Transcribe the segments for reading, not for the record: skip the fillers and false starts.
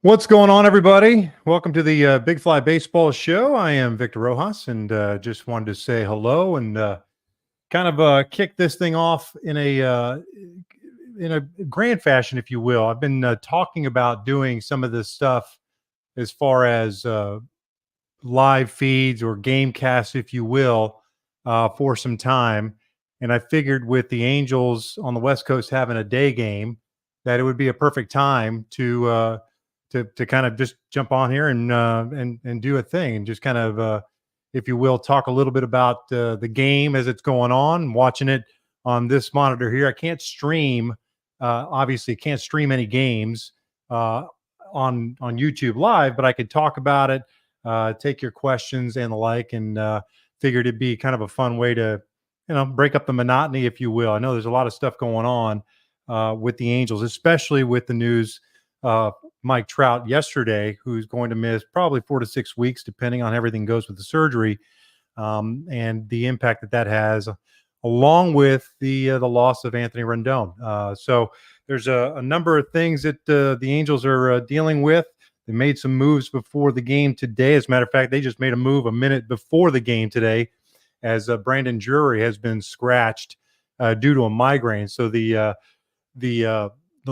What's going on, everybody? Welcome to the Big Fly Baseball Show. I am Victor Rojas, and just wanted to say hello and kick this thing off in a grand fashion, if you will. I've been talking about doing some of this stuff as far as live feeds or GameCast, if you will, for some time. And I figured with the Angels on the West Coast having a day game, that it would be a perfect time to kind of just jump on here and do a thing and just kind of, if you will, talk a little bit about the game as it's going on. Watching it on this monitor here, I can't stream. Obviously, can't stream any games on YouTube Live, but I could talk about it, take your questions and the like, and figured it'd be kind of a fun way to, break up the monotony, if you will. I know there's a lot of stuff going on with the Angels, especially with the news. Mike Trout yesterday, who's going to miss probably 4 to 6 weeks, depending on how everything goes with the surgery, and the impact that has, along with the loss of Anthony Rendon. So there's a number of things that the Angels are dealing with. They made some moves before the game today. As a matter of fact, they just made a move a minute before the game today, as Brandon Drury has been scratched due to a migraine. So the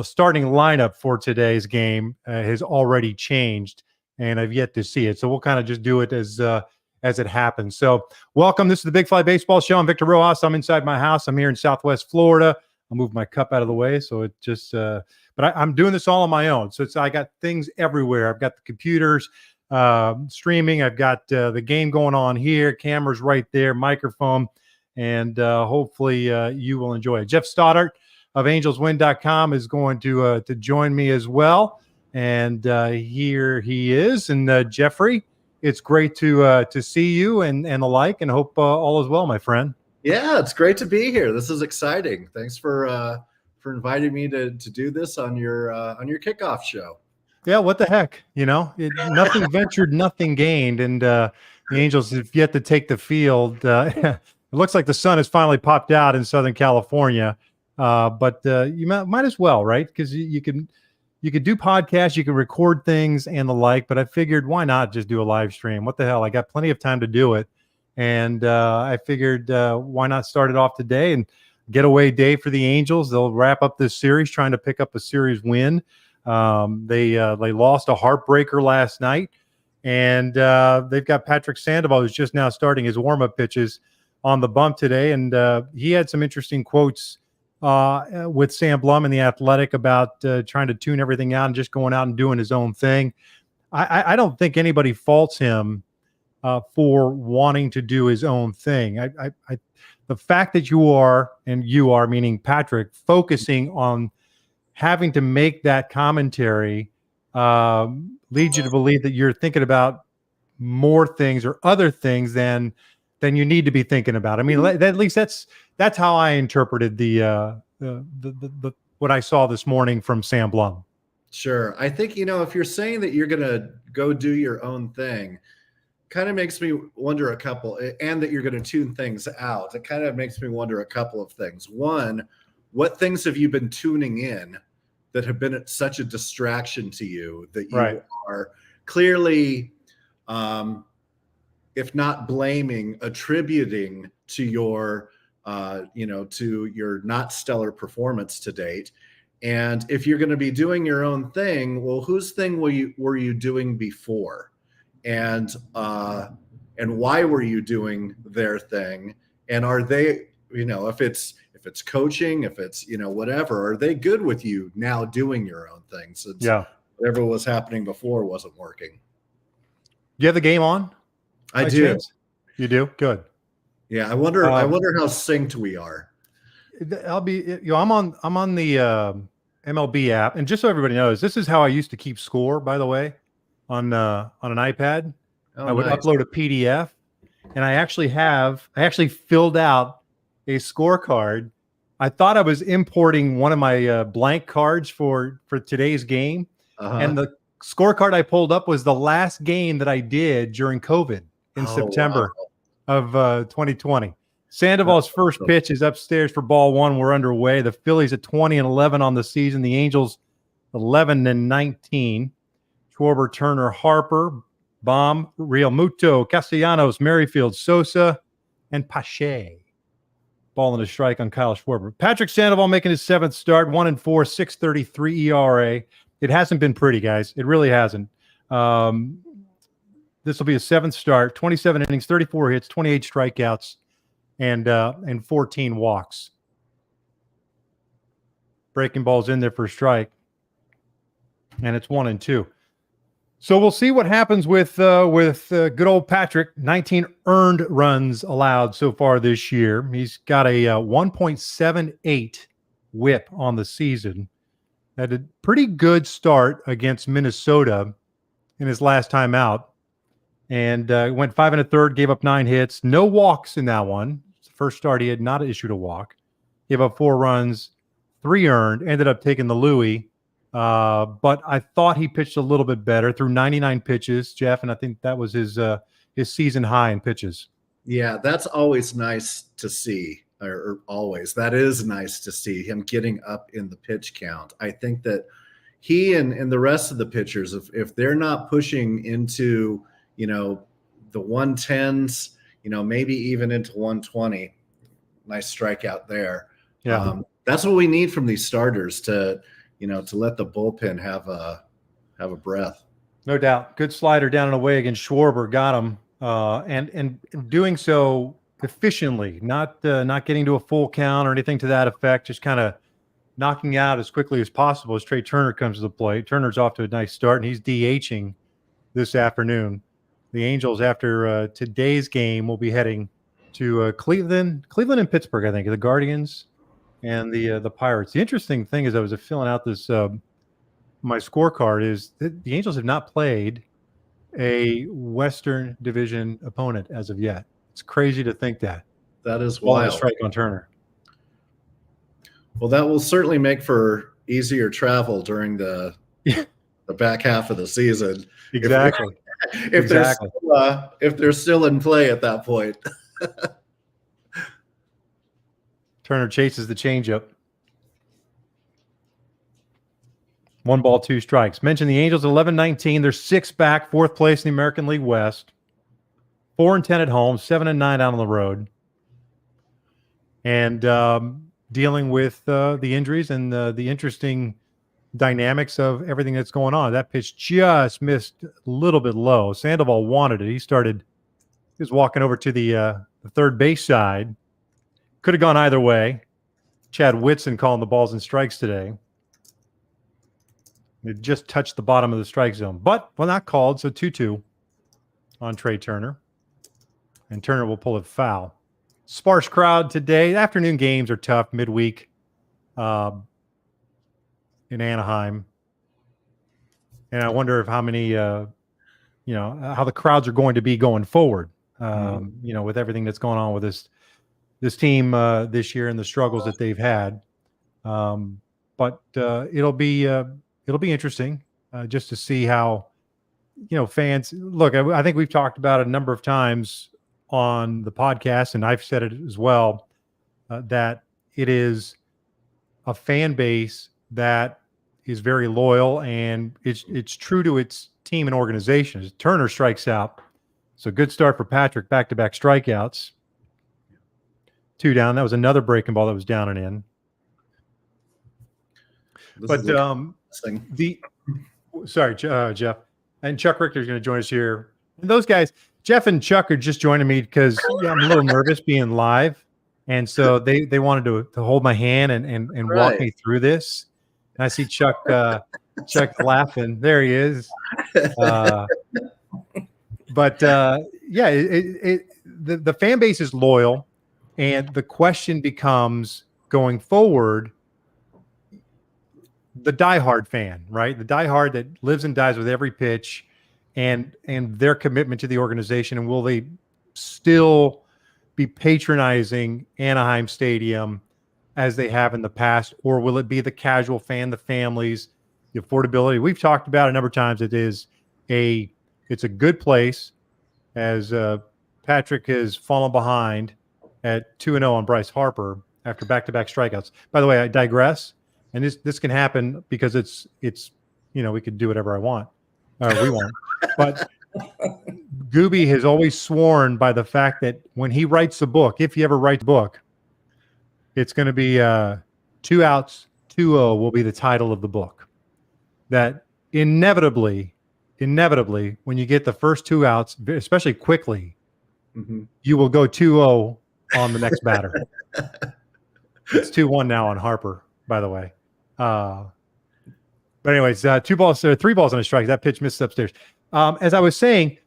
starting lineup for today's game has already changed, and I've yet to see it. So we'll kind of just do it as it happens. So welcome. This is the Big Fly Baseball Show. I'm Victor Rojas. I'm inside my house. I'm here in Southwest Florida. I'll move my cup out of the way. So it just, but I'm doing this all on my own. So I got things everywhere. I've got the computers streaming. I've got the game going on here. Cameras right there, microphone, and hopefully you will enjoy it. Jeff Stoddart of AngelsWin.com is going to join me as well, and here he is. And Jeffrey, it's great to see you and the like, and hope all is well, my friend. Yeah, it's great to be here. This is exciting. Thanks for inviting me to do this on your kickoff show. Yeah, what the heck, nothing ventured, nothing gained, and the Angels have yet to take the field. It looks like the sun has finally popped out in Southern California. But you might as well, right? Because you could do podcasts, you can record things and the like. But I figured, why not just do a live stream? What the hell? I got plenty of time to do it, and I figured, why not start it off today and getaway day for the Angels? They'll wrap up this series, trying to pick up a series win. They lost a heartbreaker last night, and they've got Patrick Sandoval, who's just now starting his warm-up pitches, on the bump today, and he had some interesting quotes with Sam Blum and The Athletic about trying to tune everything out and just going out and doing his own thing. I don't think anybody faults him for wanting to do his own thing. The fact that you are, meaning Patrick, focusing on having to make that commentary leads you to believe that you're thinking about more things or other things than you need to be thinking about. I mean, at least that's how I interpreted the what I saw this morning from Sam Blum. Sure. I think, if you're saying that you're going to go do your own thing, kind of makes me wonder and that you're going to tune things out. It kind of makes me wonder a couple of things. One, what things have you been tuning in that have been such a distraction to you that you are clearly, if not blaming, attributing to your to your not stellar performance to date? And if you're going to be doing your own thing, well, whose thing were you doing before? And why were you doing their thing? And are they, if it's coaching, if it's, whatever, are they good with you now doing your own thing? Since whatever was happening before wasn't working. Do you have the game on? I do. Chance? You do? Good. Yeah, I wonder how synced we are. I'll be, I'm on the MLB app, and just so everybody knows, this is how I used to keep score. By the way, on an iPad, I would upload a PDF, and I actually filled out a scorecard. I thought I was importing one of my blank cards for today's game, and the scorecard I pulled up was the last game that I did during COVID in September of 2020. Sandoval's first pitch is upstairs for ball one. We're underway. The Phillies at 20-11 on the season. The Angels 11-19. Schwarber, Turner, Harper, Baum, Real Muto, Castellanos, Merrifield, Sosa, and Pache. Ball and a strike on Kyle Schwarber. Patrick Sandoval making his 7th start, 1-4, 6.33 ERA. It hasn't been pretty, guys. It really hasn't. This will be his 7th start, 27 innings, 34 hits, 28 strikeouts, and 14 walks. Breaking ball's in there for a strike, and it's 1-2. So we'll see what happens with good old Patrick. 19 earned runs allowed so far this year. He's got a 1.78 WHIP on the season. Had a pretty good start against Minnesota in his last time out, and went 5 1/3, gave up 9 hits, no walks in that one. It's the first start he had not issued a walk. Gave up 4 runs, 3 earned. Ended up taking the Louie. But I thought he pitched a little bit better through 99 pitches, Jeff, and I think that was his season high in pitches. Yeah, that's always nice to see, or always. That is nice to see him getting up in the pitch count. I think that he and the rest of the pitchers, if they're not pushing into, the 110s, maybe even into 120, nice strikeout there. Yeah. That's what we need from these starters to let the bullpen have a breath. No doubt. Good slider down and away against Schwarber. Got him. And doing so efficiently, not getting to a full count or anything to that effect, just kind of knocking out as quickly as possible as Trey Turner comes to the plate. Turner's off to a nice start, and he's DHing this afternoon. The Angels, after today's game, will be heading to Cleveland and Pittsburgh, I think, the Guardians and the Pirates. The interesting thing is I was filling out this my scorecard is that the Angels have not played a Western Division opponent as of yet. It's crazy to think that. That is wild. Strike on Turner. Well, that will certainly make for easier travel during the back half of the season. Exactly. If they're still in play at that point. Turner chases the changeup. 1 ball, 2 strikes. Mentioned the Angels at 11-19. They're 6 back, 4th place in the American League West. 4-10 at home, 7-9 out on the road. And dealing with the injuries and the interesting dynamics of everything that's going on. That pitch just missed a little bit low. Sandoval wanted it. He was walking over to the third base side. Could have gone either way. Chad Whitson calling the balls and strikes today. It just touched the bottom of the strike zone, but not called. So 2-2 on Trey Turner, and Turner will pull it foul. Sparse crowd today. Afternoon games are tough midweek in Anaheim, and I wonder if how many how the crowds are going to be going forward. With everything that's going on with this team this year and the struggles that they've had. But it'll be interesting just to see how, fans look. I think we've talked about it a number of times on the podcast, and I've said it as well, that it is a fan base that is very loyal and it's true to its team and organization. Turner strikes out. So good start for Patrick, back-to-back strikeouts. 2 down. That was another breaking ball that was down and in. Sorry, Jeff. And Chuck Richter's going to join us here. And those guys, Jeff and Chuck are just joining me because I'm a little nervous being live. And so they wanted to hold my hand and walk me through this. And I see Chuck laughing. There he is. The fan base is loyal. And the question becomes going forward, the diehard fan, right? The diehard that lives and dies with every pitch and their commitment to the organization. And will they still be patronizing Anaheim Stadium as they have in the past? Or will it be the casual fan, the families, the affordability? We've talked about a number of times. It's a good place, as Patrick has fallen behind at 2-0 on Bryce Harper after back-to-back strikeouts. By the way, I digress, and this can happen because it's we could do whatever I want. We won't. But Gooby has always sworn by the fact that when he writes a book, if he ever writes a book, it's going to be 2 outs, 2-0 will be the title of the book. That inevitably, when you get the first 2 outs, especially quickly, you will go 2-0 on the next batter. It's 2-1 now on Harper, by the way. But anyways, 3 balls on a strike. That pitch missed upstairs. As I was saying,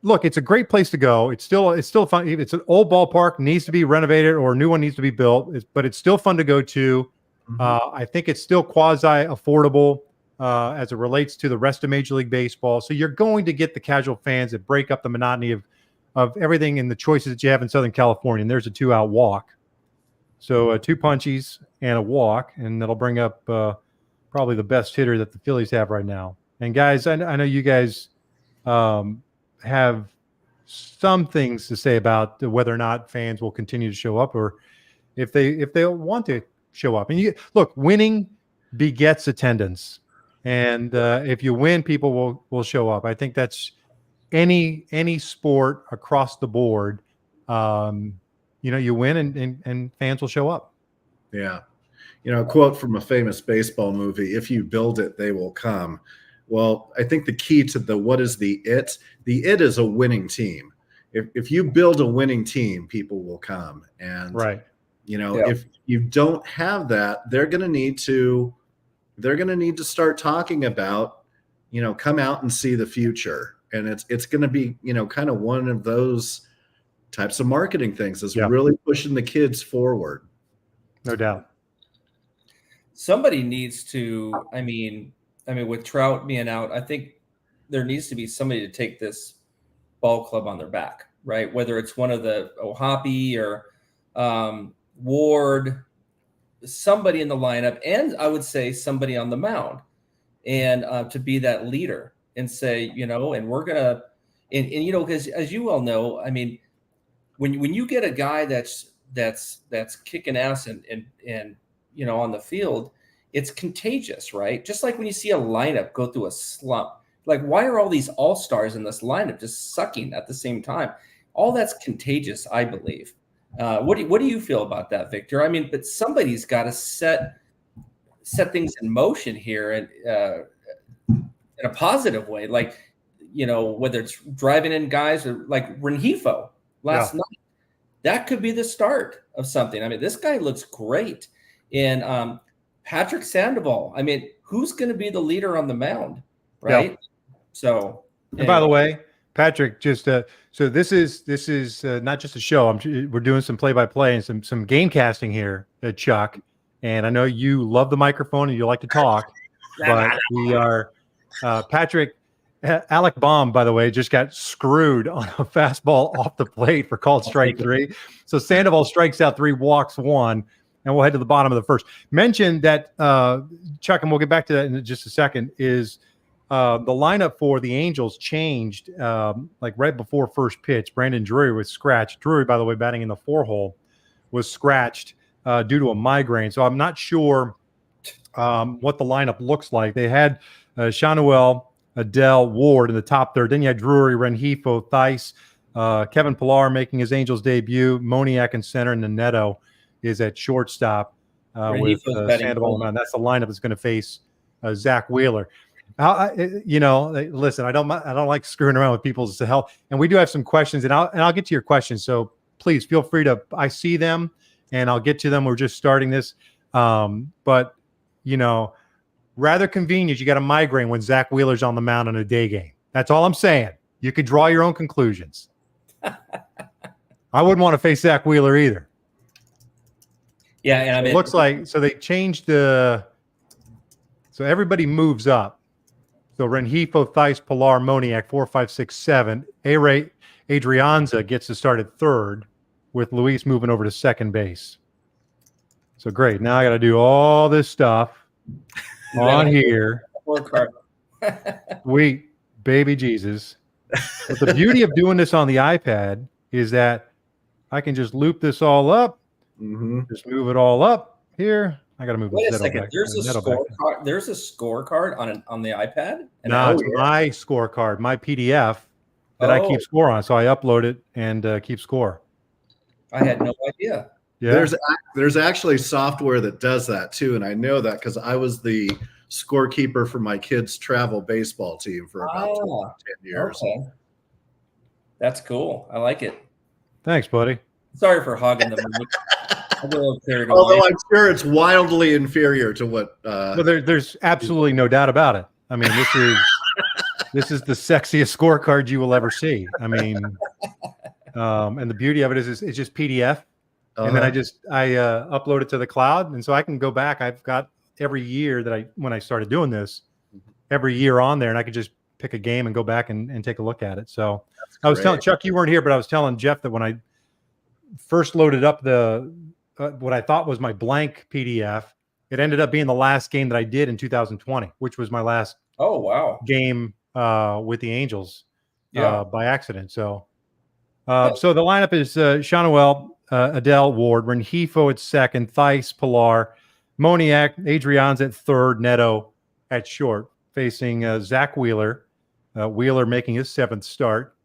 look, it's a great place to go. It's still fun. It's an old ballpark, needs to be renovated or a new one needs to be built, but it's still fun to go to. I think it's still quasi affordable as it relates to the rest of Major League Baseball. So you're going to get the casual fans that break up the monotony of everything and the choices that you have in Southern California. And there's a 2-out walk. So 2 punchies and a walk, and that'll bring up probably the best hitter that the Phillies have right now. And guys, I know you guys have some things to say about whether or not fans will continue to show up, or if they want to show up. And look, winning begets attendance, and if you win, people will show up. I think that's any sport across the board. You win and fans will show up. Yeah. A quote from a famous baseball movie, if you build it, they will come. Well, I think the key to what is the it is a winning team. If you build a winning team, people will come. And, right. If you don't have that, they're going to need to start talking about, come out and see the future. And it's going to be, kind of one of those types of marketing things is really pushing the kids forward. No doubt. Somebody needs to, I mean, with Trout being out, I think there needs to be somebody to take this ball club on their back, right? Whether it's one of the Ohapi or Ward, somebody in the lineup, and I would say somebody on the mound, and to be that leader and say, and we're gonna, and because as you all know, I mean, when you get a guy that's kicking ass and on the field, it's contagious, right? Just like when you see a lineup go through a slump, like why are all these all-stars in this lineup just sucking at the same time? All that's contagious, I believe. What do you feel about that, Victor? I mean, but somebody's got to set things in motion here and in a positive way, like whether it's driving in guys or like Rengifo last night. That could be the start of something. I mean, this guy looks great. And Patrick Sandoval, I mean, who's going to be the leader on the mound, right? Yeah. So, and by the way, Patrick, just so this is not just a show. We're doing some play-by-play and some game casting here, Chuck. And I know you love the microphone and you like to talk, but we are Patrick. Alec Baum, by the way, just got screwed on a fastball off the plate for called strike 3. So Sandoval strikes out 3, walks 1, and we'll head to the bottom of the first. Mention that, Chuck, and we'll get back to that in just a second, is the lineup for the Angels changed like right before first pitch. Brandon Drury was scratched. Drury, by the way, batting in the 4-hole, was scratched due to a migraine. So I'm not sure what the lineup looks like. They had Shanuel, Adele, Ward in the top third. Then you had Drury, Rengifo, Theis, Kevin Pillar making his Angels debut, Moniak in center, and Neto is at shortstop with Sandoval. That's the lineup that's going to face Zach Wheeler. Listen, I don't like screwing around with people's health, and we do have some questions, and I'll get to your questions. So please feel free to. I see them, and I'll get to them. We're just starting this, but rather convenient. You got a migraine when Zach Wheeler's on the mound in a day game. That's all I'm saying. You could draw your own conclusions. I wouldn't want to face Zach Wheeler either. Yeah, and it looks like so they changed so everybody moves up. So Rengifo, Theis, Pillar, Moniak, 4, 5, 6, 7. A-Ray Adrianza gets to start at third, with Luis moving over to second base. So great. Now I got to do all this stuff on here. Sweet baby Jesus. But the beauty of doing this on the iPad is that I can just loop this all up, just move it all up here. I got to move Wait a this second. There's a Neto back there. scorecard. There's a scorecard on the iPad. No, it's my scorecard, my PDF that I Oh, keep score on. So I upload it and keep score. I had no idea. Yeah. There's actually software that does that too, and I know that because I was the scorekeeper for my kids' travel baseball team for about 10 years. Okay. That's cool. I like it. Thanks, buddy. Sorry for hogging the mic. I'm a little carried away. Although I'm sure it's wildly inferior to what. Well, there's absolutely no doubt about it. I mean, this is the sexiest scorecard you will ever see. I mean, and the beauty of it is it's just PDF, and then I upload it to the cloud, and so I can go back. I've got every year when I started doing this, every year on there, and I could just pick a game and go back and take a look at it. So I was telling Chuck, you weren't here, but I was telling Jeff that when I first loaded up the what I thought was my blank PDF, it ended up being the last game that I did in 2020, which was my last game with the Angels by accident. So so the lineup is Shawnuel, Adele, Ward, Rengifo at second, Theis, Pilar, Moniak, Adrian's at third, Neto at short, facing Zach Wheeler. Wheeler making his 7th start.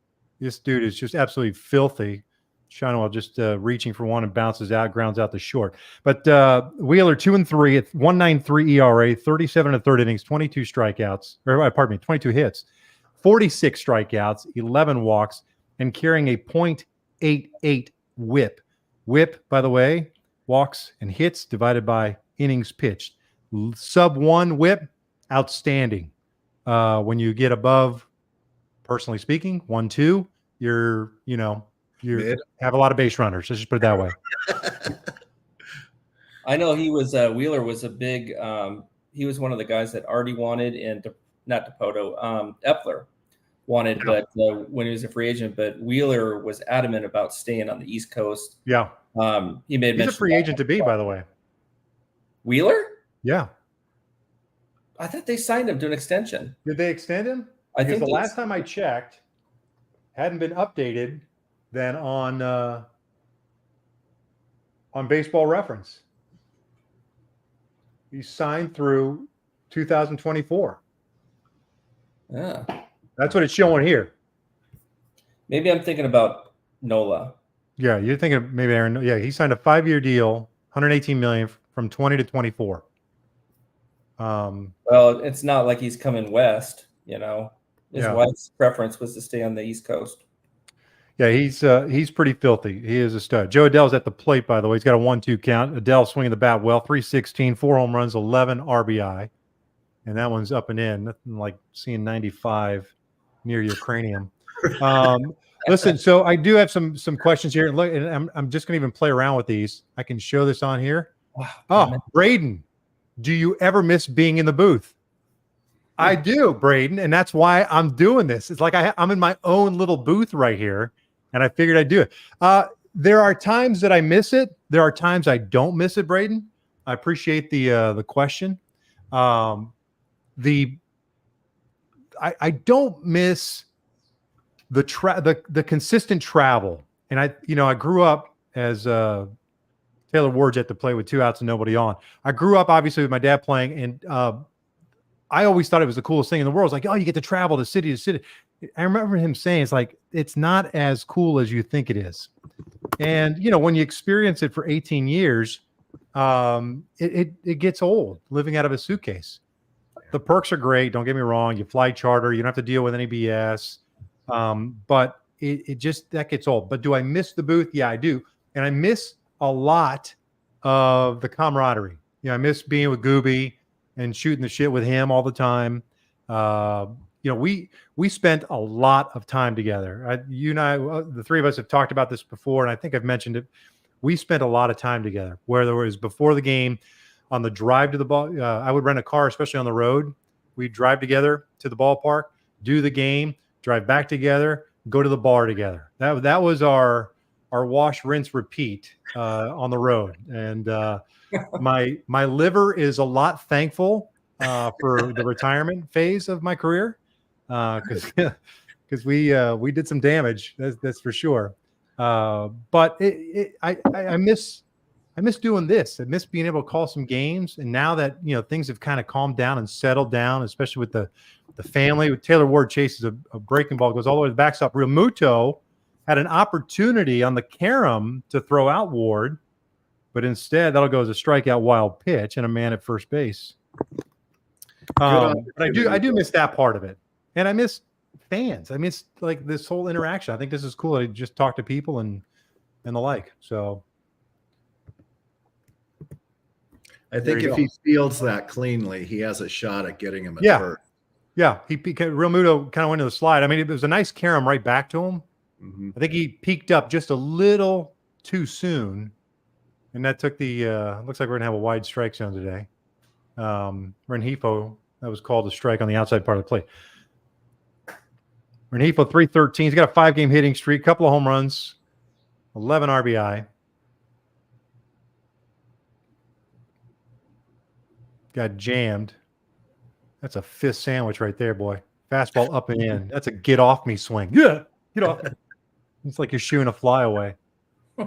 This dude is just absolutely filthy. Shawnuel just reaching for one and bounces out, grounds out the short. But Wheeler 2-3 at 1.93 ERA, 37 and a third innings, 22 strikeouts, or pardon me, 22 hits, 46 strikeouts, 11 walks, and carrying a .88 WHIP. WHIP, by the way, walks and hits divided by innings pitched. Sub 1 WHIP, outstanding. When you get above, personally speaking, 1-2, you have a lot of base runners. Let's just put it that way. I know he was Wheeler was a big. He was one of the guys that Artie wanted, and not Dipoto, Epler wanted, but when he was a free agent. But Wheeler was adamant about staying on the East Coast. Yeah, he made. He's a free agent to be, by the way. Wheeler? Yeah. I thought they signed him to an extension. Did they extend him? I think the last time I checked, hadn't been updated than on Baseball Reference. He signed through 2024. Yeah. That's what it's showing here. Maybe I'm thinking about Nola. Yeah, you're thinking maybe Aaron. Yeah, he signed a 5-year deal, $118 million from 20 to 24. Well, it's not like he's coming west, His wife's preference was to stay on the East Coast. Yeah, he's pretty filthy. He is a stud. Joe Adele's at the plate, by the way. He's got a 1-2 count. Adele swinging the bat well, 316, 4 home runs, 11 RBI. And that one's up and in. Nothing like seeing 95 near your cranium. Listen, so I do have some questions here. Look, and I'm just going to even play around with these. I can show this on here. Wow. Oh, Braden, do you ever miss being in the booth? I do, Braden, and that's why I'm doing this. It's like I'm in my own little booth right here, and I figured I'd do it. There are times that I miss it. There are times I don't miss it, Braden. I appreciate the question. I don't miss the consistent travel, and I grew up as Taylor Ward's at the play with 2 outs and nobody on. I grew up obviously with my dad playing, and I always thought it was the coolest thing in the world. It's like, oh, you get to travel to city to city. I remember him saying, it's like, it's not as cool as you think it is. And, when you experience it for 18 years, it gets old living out of a suitcase. The perks are great. Don't get me wrong. You fly charter. You don't have to deal with any BS. But it just, that gets old. But do I miss the booth? Yeah, I do. And I miss a lot of the camaraderie. I miss being with Gooby and shooting the shit with him all the time. We spent a lot of time together. You and I, the three of us have talked about this before, and I think I've mentioned it. We spent a lot of time together, whether it was before the game, on the drive to the ball. I would rent a car, especially on the road. We'd drive together to the ballpark, do the game, drive back together, go to the bar together. That was our wash, rinse, repeat on the road. And my liver is a lot thankful for the retirement phase of my career, because we did some damage. That's for sure. But I miss I miss doing this. I miss being able to call some games. And now that, things have kind of calmed down and settled down, especially with the family, with Taylor Ward chases a breaking ball, goes all the way to the backstop. Real Muto had an opportunity on the carom to throw out Ward, but instead that'll go as a strikeout wild pitch and a man at first base. But I do miss that part of it. And I miss fans. I miss like this whole interaction. I think this is cool. I just talk to people and the like. So I think if he fields that cleanly, he has a shot at getting him at first. Yeah, Real Muto kind of went to the slide. I mean, it was a nice carom right back to him. Mm-hmm. I think he peaked up just a little too soon, and that took the looks like we're gonna have a wide strike zone today. Rengifo, that was called a strike on the outside part of the plate. Rengifo 313. He's got a 5-game hitting streak, couple of home runs, 11 RBI. Got jammed. That's a fist sandwich right there, boy. Fastball up and in. That's a get off me swing. Yeah, get off. It's like you're shooing a fly away. If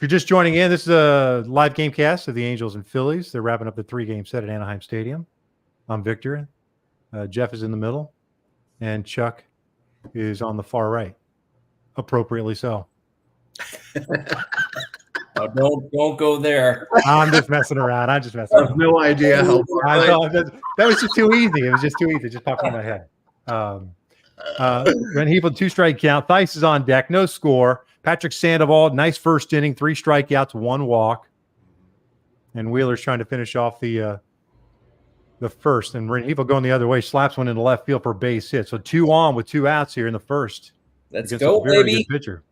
you're just joining in, this is a live GameCast of the Angels and Phillies. They're wrapping up the 3-game set at Anaheim Stadium. I'm Victor. Jeff is in the middle, and Chuck is on the far right. Appropriately so. Oh, don't go there. I'm just messing around. I have no idea how far. That was just too easy. It was just too easy. It just popped in my head. Rengifo 2-strike count. Theis is on deck. No score. Patrick Sandoval, nice first inning. 3 strikeouts, 1 walk. And Wheeler's trying to finish off the first. And Rengifo going the other way. Slaps one into left field for a base hit. So 2 on with 2 outs here in the first. Let's go, baby. Good pitcher.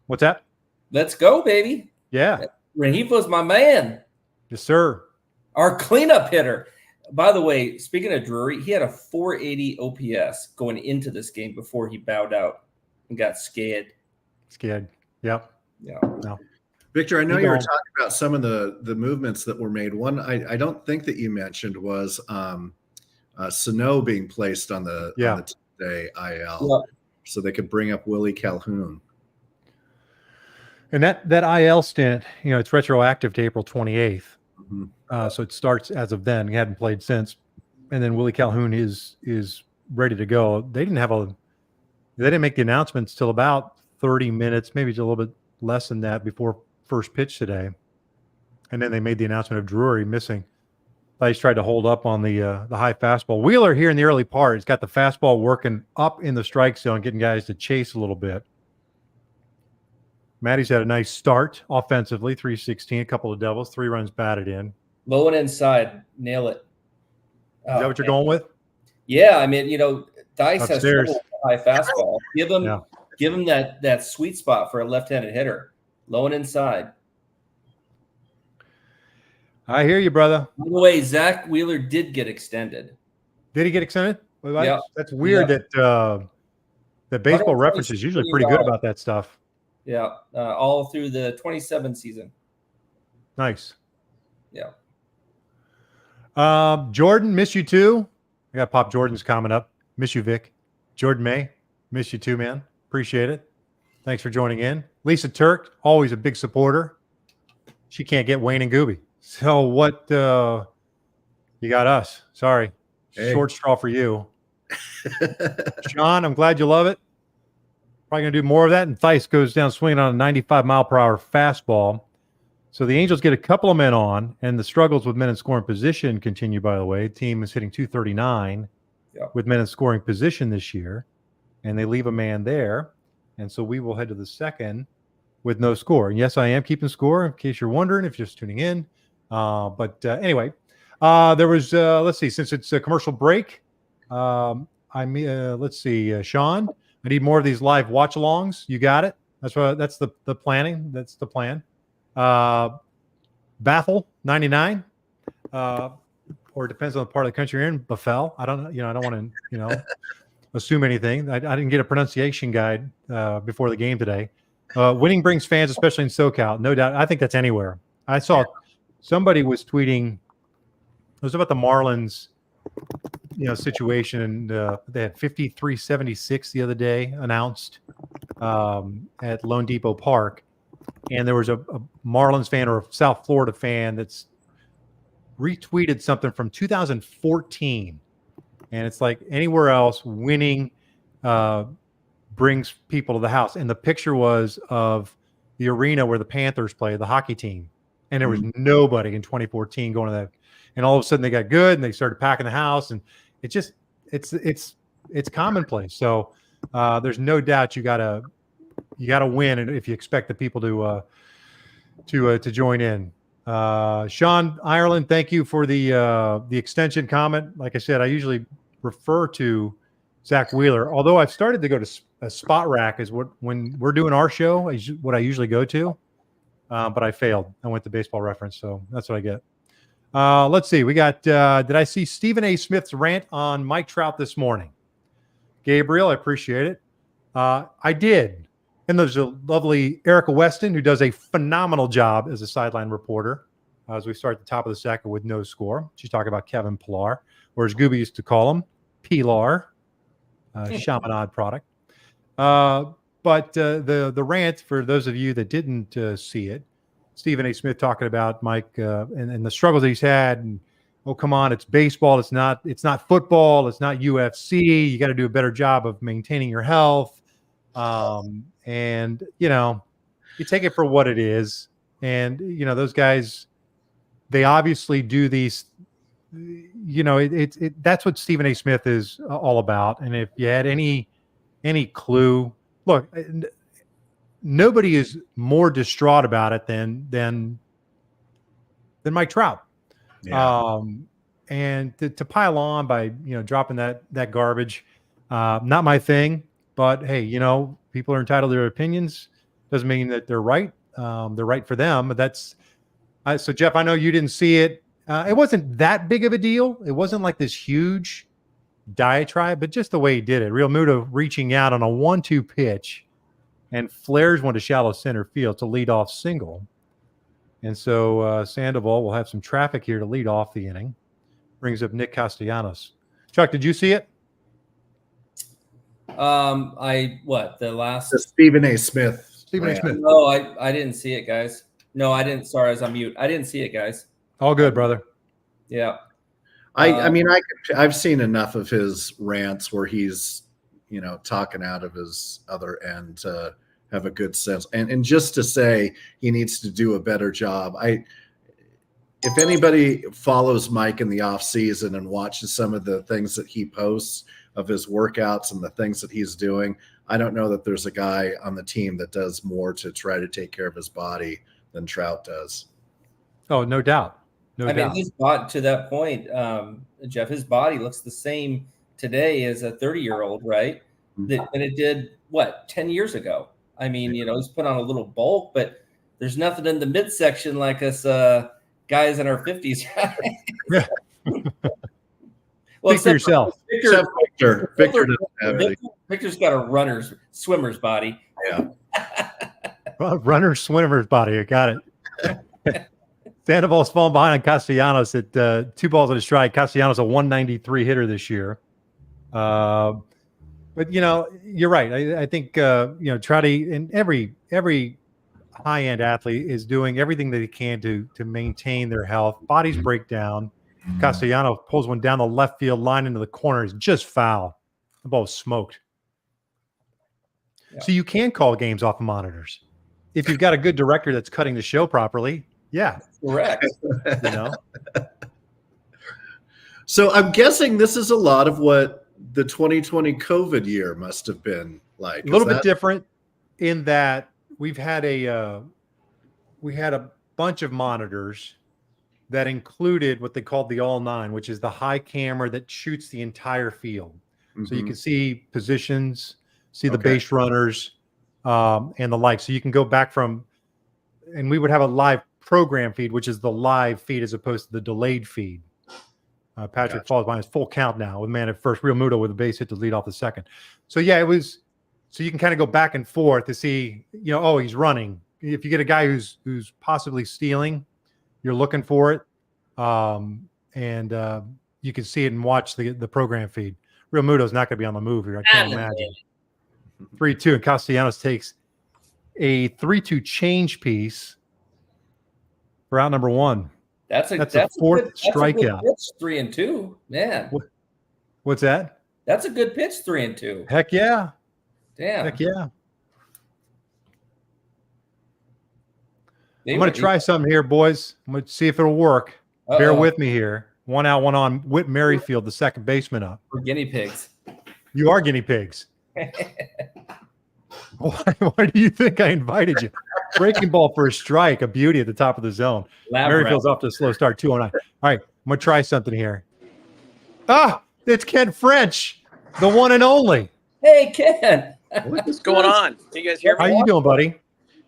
What's that? Let's go, baby. Yeah. Rengifo's my man. Yes, sir. Our cleanup hitter. By the way, speaking of Drury, he had a 480 OPS going into this game before he bowed out and got scared. Scared. Yep. Yeah. No. Victor, I know you were talking about some of the movements that were made. One I don't think that you mentioned was Sano being placed on the Tuesday IL, so they could bring up Willie Calhoun. And that IL stint, it's retroactive to April 28th. Mm-hmm. So it starts as of then. He hadn't played since. And then Willie Calhoun is ready to go. They didn't make the announcements till about 30 minutes, maybe just a little bit less than that before first pitch today. And then they made the announcement of Drury missing. He's tried to hold up on the high fastball. Wheeler here in the early part, he's got the fastball working up in the strike zone, getting guys to chase a little bit. Matty's had a nice start offensively, 316, a couple of doubles, 3 runs batted in. Low and inside, nail it. Is that what you're going with? Yeah, I mean, Theis has Upstairs. high fastball. Give him that sweet spot for a left-handed hitter. Low and inside. I hear you, brother. By the way, Zach Wheeler did get extended. Did he get extended? Well, yeah. That's weird that Baseball Reference is usually pretty good about that stuff. Yeah, all through the 27 season. Nice. Yeah. Jordan, miss you too. I got Pop Jordan's comment up. Miss you, Vic. Jordan May, miss you too, man. Appreciate it. Thanks for joining in. Lisa Turk, always a big supporter. She can't get Wayne and Gooby. So what you got us. Sorry. Hey. Short straw for you. Sean, I'm glad you love it. Probably going to do more of that. And Theis goes down swinging on a 95-mile-per-hour fastball. So the Angels get a couple of men on, and the struggles with men in scoring position continue, by the way. The team is hitting 239 with men in scoring position this year, and they leave a man there. And so we will head to the second with no score. And yes, I am keeping score in case you're wondering if you're just tuning in. Anyway, there was, let's see, since it's a commercial break, let's see, Sean, I need more of these live watch-alongs. You got it. That's the planning. That's the plan. Baffle 99, or it depends on the part of the country you're in. Baffel. I don't know. I don't want to, assume anything. I didn't get a pronunciation guide before the game today. Winning brings fans, especially in SoCal. No doubt. I think that's anywhere. I saw somebody was tweeting. It was about the Marlins, situation, and they had 53-76 the other day announced at Lone Depot Park. and there was a Marlins fan or a South Florida fan that's retweeted something from 2014, and it's like anywhere else, winning brings people to the house. And the picture was of the arena where the Panthers play, the hockey team, and there was nobody in 2014 going to that. And all of a sudden, they got good, and they started packing the house, and it's commonplace. So there's no doubt you gotta win, and if you expect the people to join in. Sean Ireland, thank you for the extension comment. Like I said, I usually refer to Zach Wheeler, although I've started to go to a Spot Rack is when we're doing our show is what I usually go to, but I failed. I went to Baseball Reference, so that's what I get. Let's see. We got. Did I see Stephen A. Smith's rant on Mike Trout this morning? Gabriel, I appreciate it. I did. And there's a lovely Erica Weston who does a phenomenal job as a sideline reporter. As we start at the top of the second with no score, she's talking about Kevin Pillar, or as Gooby used to call him, Pilar, Chaminade product. But the rant, for those of you that didn't see it, Stephen A. Smith talking about Mike and the struggles that he's had. And oh, come on, it's baseball. It's not football. It's not UFC. You got to do a better job of maintaining your health. And you take it for what it is. And those guys, they obviously do these. That's what Stephen A. Smith is all about. And if you had any clue, look, nobody is more distraught about it than Mike Trout. Yeah. And to pile on by dropping that garbage, not my thing. But hey, people are entitled to their opinions. Doesn't mean that they're right. They're right for them. But that's so. Jeff, I know you didn't see it. It wasn't that big of a deal. It wasn't like this huge diatribe, but just the way he did it. Real Muto reaching out on a 1-2 pitch, and flares one to shallow center field to lead off single. And so Sandoval will have some traffic here to lead off the inning. Brings up Nick Castellanos. Chuck, did you see it? The Stephen A. Smith. Stephen A. Smith. No, I didn't see it, guys. No, I didn't. Sorry, I was on mute. I didn't see it, guys. All good, brother. Yeah. I've seen enough of his rants where he's, talking out of his other end to have a good sense. And just to say he needs to do a better job. If anybody follows Mike in the off season and watches some of the things that he posts of his workouts and the things that he's doing, I don't know that there's a guy on the team that does more to try to take care of his body than Trout does. Oh, no doubt. No doubt. I mean, his body, to that point, Jeff, his body looks the same today as a 30-year-old, right? And it did, 10 years ago? I mean, he's put on a little bulk, but there's nothing in the midsection like us guys in our 50s. Well, speak for yourself. Victor doesn't have it. Victor's got a swimmer's body. Yeah. Well, swimmer's body. I got it. Sandoval's falling behind on Castellanos at 2 balls and a strike. Castellanos a 193 hitter this year. But you're right. I think Trouty and every high-end athlete is doing everything that he can to maintain their health. Bodies break down. Castellanos pulls one down the left field line into the corner. It's just foul. The ball was smoked. Yeah. So you can call games off of monitors if you've got a good director that's cutting the show properly. Yeah, correct. So I'm guessing this is a lot of what the 2020 COVID year must have been like. A little bit different in that we had a bunch of monitors that included what they called the all-9, which is the high camera that shoots the entire field. Mm-hmm. So you can see positions, see the base runners, and the like. So you can go back and we would have a live program feed, which is the live feed as opposed to the delayed feed. Patrick falls behind his full count now with man at first. Real Muto with a base hit to lead off the second. So yeah, it was. So you can kind of go back and forth to see, he's running. If you get a guy who's possibly stealing, you're looking for it, and you can see it and watch the program feed. Real Muto's not going to be on the move here. I can't imagine. 3-2, and Castellanos takes a 3-2 change piece for out number 1. That's a fourth That's a strikeout. good pitch, 3-2. Man, What's that? that's a good pitch, 3-2. Heck yeah. Damn. Heck yeah. They I'm going went- to try something here, boys. I'm going to see if it'll work. Bear Uh-oh. with me here. 1 out, 1 on. Whit Merrifield, the second baseman up. We're guinea pigs. You are guinea pigs. Why do you think I invited you? Breaking ball for a strike, a beauty at the top of the zone. Lab Merrifield's rat. off to a slow start, 2-0-9. All right, I'm going to try something here. It's Ken French, the one and only. Hey, Ken. What's going on? Can you guys hear How me? you doing, buddy?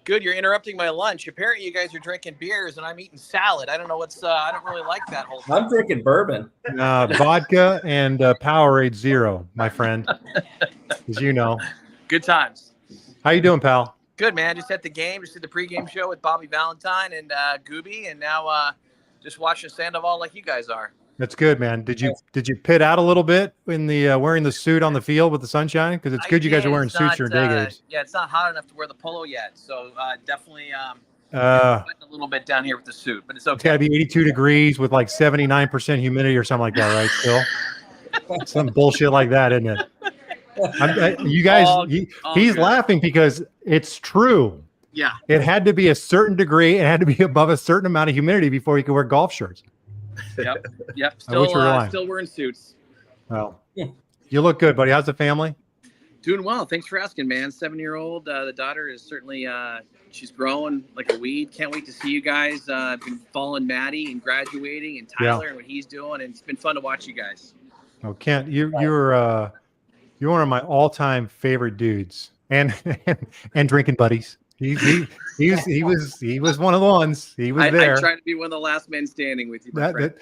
Good. You're interrupting my lunch. Apparently, you guys are drinking beers and I'm eating salad. I don't know what's. I don't really like that whole thing. I'm drinking bourbon. Vodka and Powerade Zero, my friend, as you know. Good times. How you doing, pal? Good, man. Just at the game. Just did the pregame show with Bobby Valentine and Gooby, and now just watching Sandoval like you guys are. That's good, man. Did you pit out a little bit in the wearing the suit on the field with the sunshine? Because it's good you guys are wearing suits during day games. Yeah, it's not hot enough to wear the polo yet, so definitely sweating a little bit down here with the suit, but it's It's okay. got to be 82 degrees with like 79% humidity or something like that, right? Still, some bullshit like that, isn't it? You guys, All he's good. laughing because it's true. Yeah. It had to be a certain degree. It had to be above a certain amount of humidity before you could wear golf shirts. Yep. I wish we were lying. Still wearing suits. Well, you look good, buddy. How's the family? Doing well. Thanks for asking, man. 7-year-old. The daughter is certainly, she's growing like a weed. Can't wait to see you guys. I've been following Maddie and graduating and Tyler and what he's doing. And it's been fun to watch you guys. Oh, Kent, you're one of my all-time favorite dudes, and drinking buddies. He was one of the ones. He was there. I try to be one of the last men standing with you, my friend.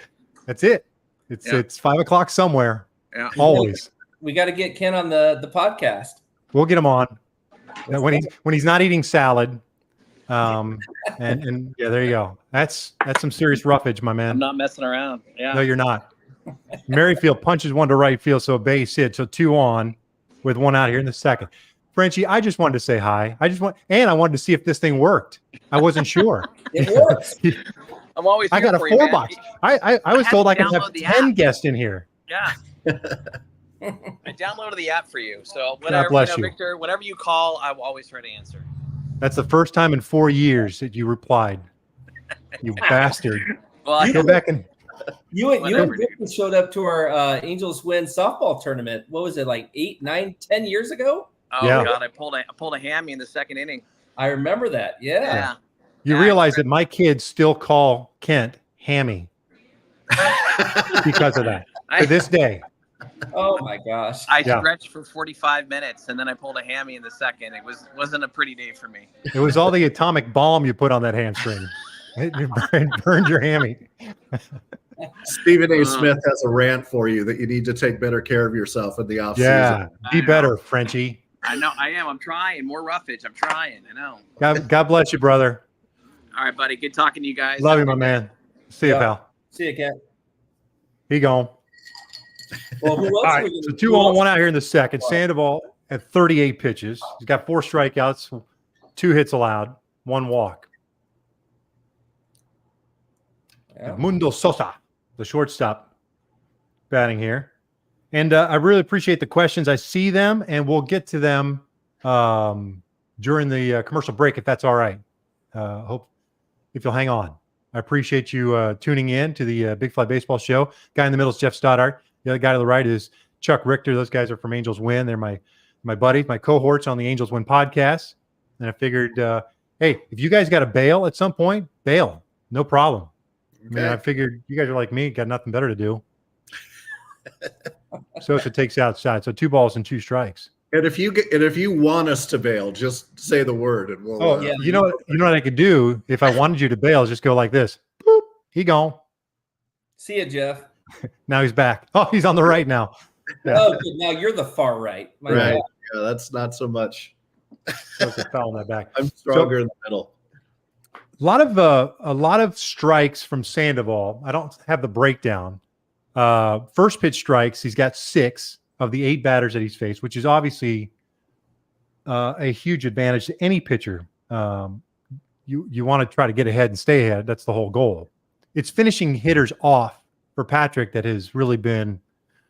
That's it. It's 5 o'clock somewhere. Yeah. Always. We got to get Ken on the podcast. We'll get him on when he's not eating salad. And yeah, there you go. That's some serious roughage, my man. I'm not messing around. Yeah. No, you're not. Merrifield punches one to right field, so a base hit. So 2 on with 1 out here in the second. Frenchie, I just wanted to say hi. I wanted to see if this thing worked. I wasn't sure. It works. I'm always. I got a here for you, 4 man. box. I was had told to I could have download the 10 app. guests in here. Yeah. I downloaded the app for you, so whatever, bless you. Victor. Whatever you call, I will always try to answer. That's the first time in 4 years that you replied. You bastard. Well, Go back and You and Whatever, Victor showed up to our Angels Win softball tournament. What was it, like 8, 9, 10 years ago? oh Yeah. God, I pulled a hammy in the second inning. I remember that. Yeah. you Yeah, realize that my kids still call Kent Hammy because of that. To this day. Oh my gosh. I Yeah. stretched for 45 minutes and then I pulled a hammy in the second. It wasn't a pretty day for me. It was all the atomic bomb you put on that hamstring. It burned your hammy. Stephen A. Smith has a rant for you that you need to take better care of yourself in the offseason. Yeah. Be I know. better, Frenchie. I know I am. I'm trying. More roughage. I'm trying. I know. God bless you, brother. All right, buddy. Good talking to you guys. Love you, my man. See you, Yeah. pal. See you, Ken. He gone. Well, who else? All right, are we so gonna- 2 who on, else- 1 out here in the second. Sandoval at 38 pitches. He's got 4 strikeouts, 2 hits allowed, 1 walk. Yeah. Mundo Sosa, the shortstop, batting here. And I really appreciate the questions. I see them, and we'll get to them during the commercial break, if that's all right. Hope if you'll hang on. I appreciate you tuning in to the Big Fly Baseball Show. Guy in the middle is Jeff Stoddart. The other guy to the right is Chuck Richter. Those guys are from Angels Win. They're my buddies, my cohorts on the Angels Win podcast. And I figured, hey, if you guys got to bail at some point, bail. No problem. I mean, I figured you guys are like me, got nothing better to do. Sosa takes outside. So 2 balls and 2 strikes. And if you want us to bail, just say the word and we'll. Oh, yeah. you know what I could do if I wanted you to bail is just go like this. Boop, he gone. See you, Jeff. Now he's back. Oh, he's on the right now. Yeah. Oh, good. Now you're the far right. My Right. God. Yeah, that's not so much. Sosa foul in that back. I'm stronger in the middle. A lot of strikes from Sandoval. I don't have the breakdown. First pitch strikes. He's got 6 of the 8 batters that he's faced, which is obviously a huge advantage to any pitcher You want to try to get ahead and stay ahead. That's the whole goal. It's finishing hitters off for Patrick that has really been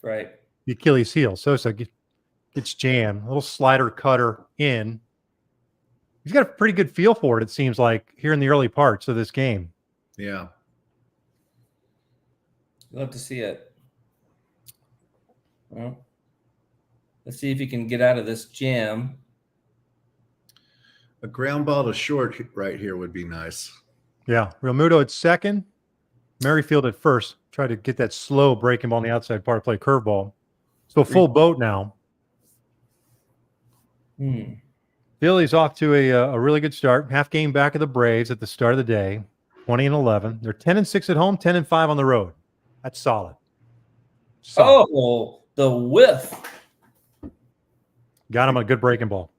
right. the Achilles heel. Sosa gets jammed, a little slider cutter in. He's got a pretty good feel for it, it seems like, here in the early parts of this game. Yeah. Love to see it. Well, let's see if he can get out of this jam. A ground ball to short right here would be nice. Yeah. Real Muto at second. Merrifield at first. Try to get that slow breaking ball on the outside part, play curveball. So full boat now. Phillies off to a really good start. Half game back of the Braves at the start of the day. 20-11. They're 10-6 at home, 10-5 on the road. That's solid. Oh, the whiff. Got him a good breaking ball.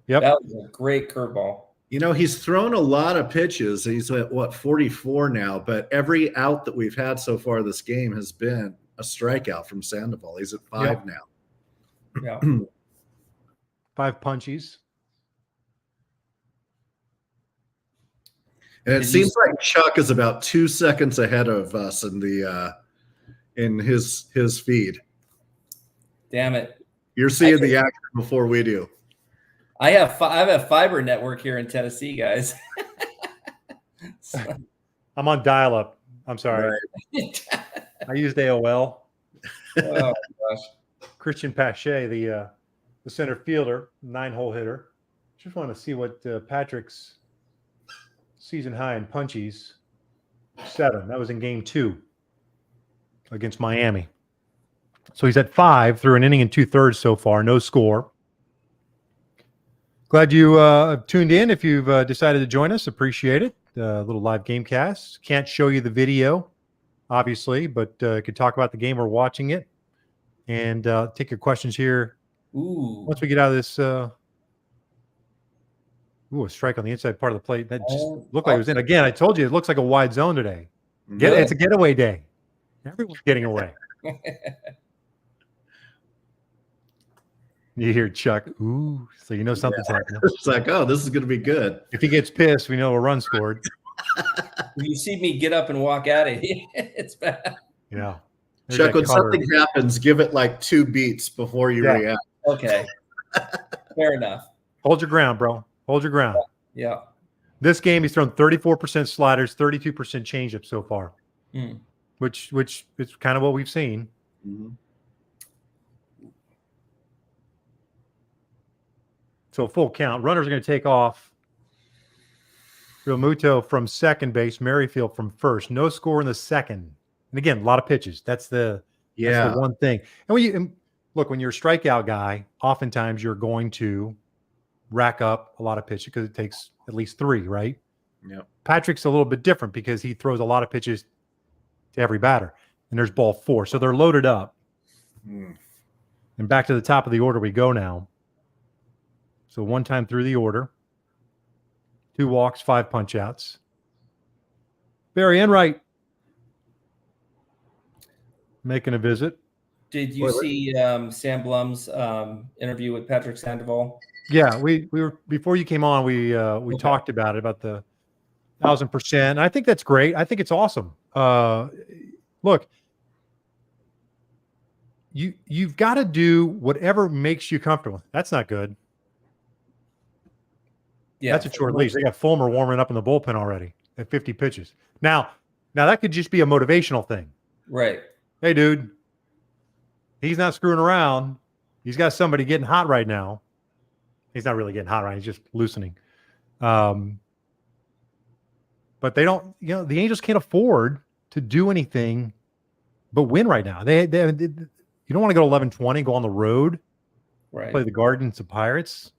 Yep. That was a great curveball. You know, he's thrown a lot of pitches. He's at, 44 now, but every out that we've had so far this game has been a strikeout from Sandoval. He's at 5 now. Yeah. 5 punchies. And it seems like Chuck is about 2 seconds ahead of us in the in his feed. Damn it. You're seeing the action before we do. I have a fiber network here in Tennessee, guys. I'm on dial-up. I'm sorry. Right. I used AOL. Oh gosh. Christian Pache, the center fielder, 9-hole hitter. Just want to see what Patrick's season high in punchies. 7. That was in game 2 against Miami. So he's at 5 through an inning and 2/3 so far. No score. Glad you tuned in. If you've decided to join us, appreciate it. A little live GameCast. Can't show you the video, obviously, but could talk about the game. We're watching it. And take your questions here. Ooh. Once we get out of this, a strike on the inside part of the plate. That just looked like it was in. Again, I told you, it looks like a wide zone today. It's a getaway day. Everyone's getting away. You hear Chuck, ooh, so you know something's happening. It's like, oh, this is going to be good. If he gets pissed, we know a run scored. If you see me get up and walk out of here, it's bad. Yeah. There's Chuck, that when cover. something happens, give it like 2 beats before you react. Okay. Fair enough. Hold your ground, bro. Hold your ground. Yeah. This game, he's thrown 34% sliders, 32% changeup so far, which is kind of what we've seen. Mm-hmm. So full count. Runners are going to take off. Real Muto from second base, Merrifield from first. No score in the second. And again, a lot of pitches. That's the one thing. And when you're a strikeout guy, oftentimes you're going to rack up a lot of pitches because it takes at least 3, right? Yeah. Patrick's a little bit different because he throws a lot of pitches to every batter, and there's ball 4. So they're loaded up. And back to the top of the order we go now. So 1 time through the order. 2 walks, 5 punch outs. Barry Enright making a visit. Did you see Sam Blum's interview with Patrick Sandoval? Yeah, we were before you came on. We talked about it, about the 1,000%. I think that's great. I think it's awesome. Look, you've got to do whatever makes you comfortable. That's not good. Yeah, that's a short leash. They got Fulmer warming up in the bullpen already at 50 pitches. Now that could just be a motivational thing. Right. Hey, dude, he's not screwing around. He's got somebody getting hot right now. He's not really getting hot right. He's just loosening. But they don't, the Angels can't afford to do anything but win right now. They you don't want to go 11-20, go on the road, right? Play the Guardians, the Pirates.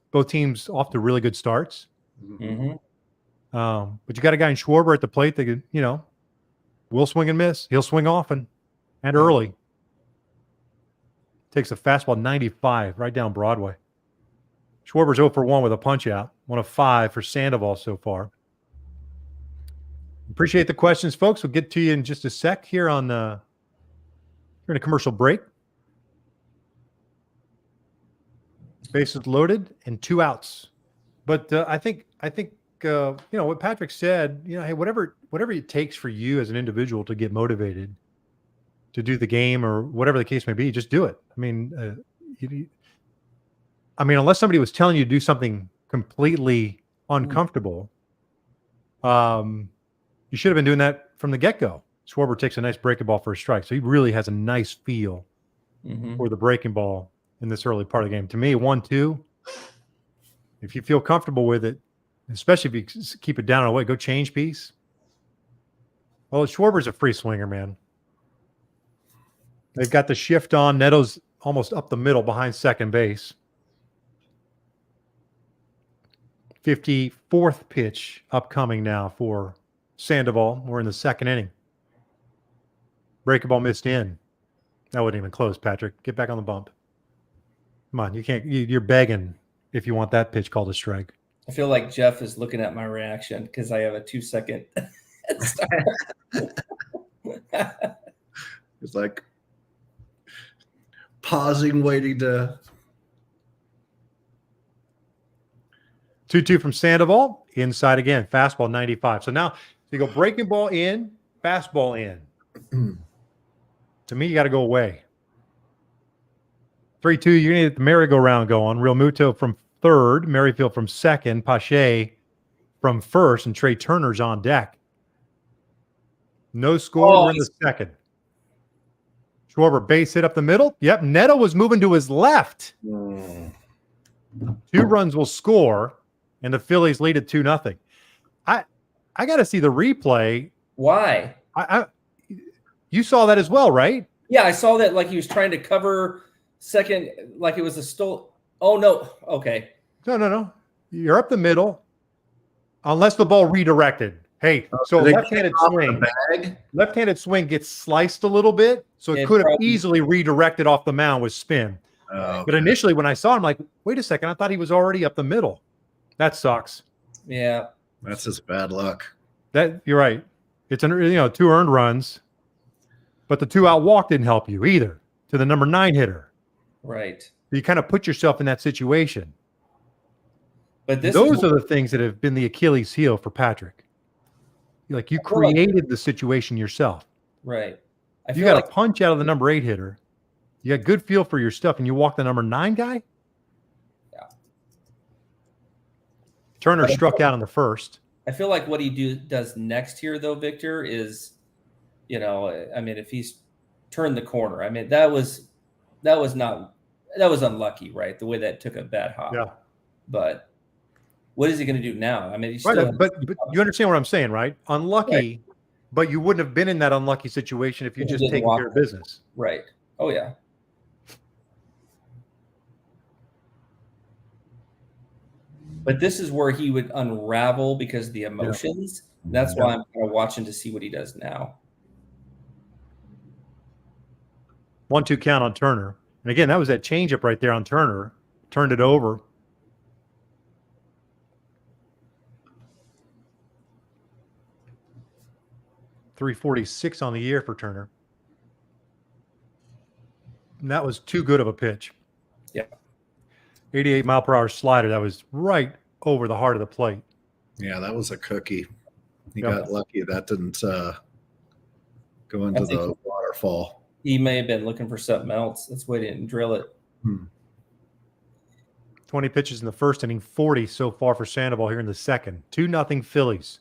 Both teams off to really good starts. Mm-hmm. But you got a guy in Schwarber at the plate that could, will swing and miss. He'll swing often and early. Takes a fastball 95 right down Broadway. Schwarber's 0 for 1 with a punch out. 1 of 5 for Sandoval so far. Appreciate the questions, folks. We'll get to you in just a sec here on here in a commercial break. Bases loaded and 2 outs But I think what Patrick said. Hey, whatever it takes for you as an individual to get motivated to do the game or whatever the case may be, just do it. I mean, unless somebody was telling you to do something completely uncomfortable, you should have been doing that from the get-go. Schwarber takes a nice breaking ball for a strike, so he really has a nice feel for the breaking ball in this early part of the game. To me, 1-2. If you feel comfortable with it, especially if you keep it down and away, go change piece. Well, Schwarber's a free swinger, man. They've got the shift on. Neto's almost up the middle behind second base. 54th pitch upcoming now for Sandoval. We're in the second inning. Breaking ball missed in. That wasn't even close, Patrick. Get back on the bump. Come on, you can't. You're begging if you want that pitch called a strike. I feel like Jeff is looking at my reaction because I have a 2-second It's like pausing, waiting to. 2-2 from Sandoval. Inside again. Fastball 95. So now you go breaking ball in, fastball in. To me, you got to go away. 3-2, you're going to get the merry-go-round going. Real Muto from third, Merrifield from second, Pache from first, and Trey Turner's on deck. No score. We're in the second. Schwarber base hit up the middle. Yep, Neto was moving to his left. 2 runs will score, and the Phillies lead at 2-0. I got to see the replay. Why? You saw that as well, right? Yeah, I saw that like he was trying to cover second, like it was a stole. Oh, no. Okay. No. You're up the middle, unless the ball redirected. Hey, so left-handed swing. Left-handed swing gets sliced a little bit, so it could have easily redirected off the mound with spin. Okay. But initially, when I saw him, I'm like, wait a second, I thought he was already up the middle. That sucks. Yeah. That's just bad luck. That you're right. It's 2 earned runs, but the 2 out walk didn't help you either to the number 9 hitter. Right. You kind of put yourself in that situation. But those are the things that have been the Achilles heel for Patrick. Like you created the situation yourself. Right. You got a punch out of the number 8 hitter. You got good feel for your stuff, and you walk the number 9 guy. Yeah. Turner struck out in the first. I feel like what he does next here, though, Victor, is, if he's turned the corner. I mean, that was unlucky, right? The way that took a bad hop. Yeah. But what is he going to do now? I mean, he's right, still. But you understand what I'm saying, right? Unlucky, right. But you wouldn't have been in that unlucky situation if you just taken care of business. Right. Oh, yeah. But this is where he would unravel because of the emotions. Yeah. That's why I'm kind of watching to see what he does now. 1-2 count on Turner. And again, that was that changeup right there on Turner. Turned it over. .346 on the year for Turner. And that was too good of a pitch. Yeah. 88-mile-per-hour slider. That was right over the heart of the plate. Yeah, that was a cookie. He got lucky that didn't go into the waterfall. He may have been looking for something else. That's why he didn't drill it. 20 pitches in the first inning, 40 so far for Sandoval here in the second. 2-0 Phillies.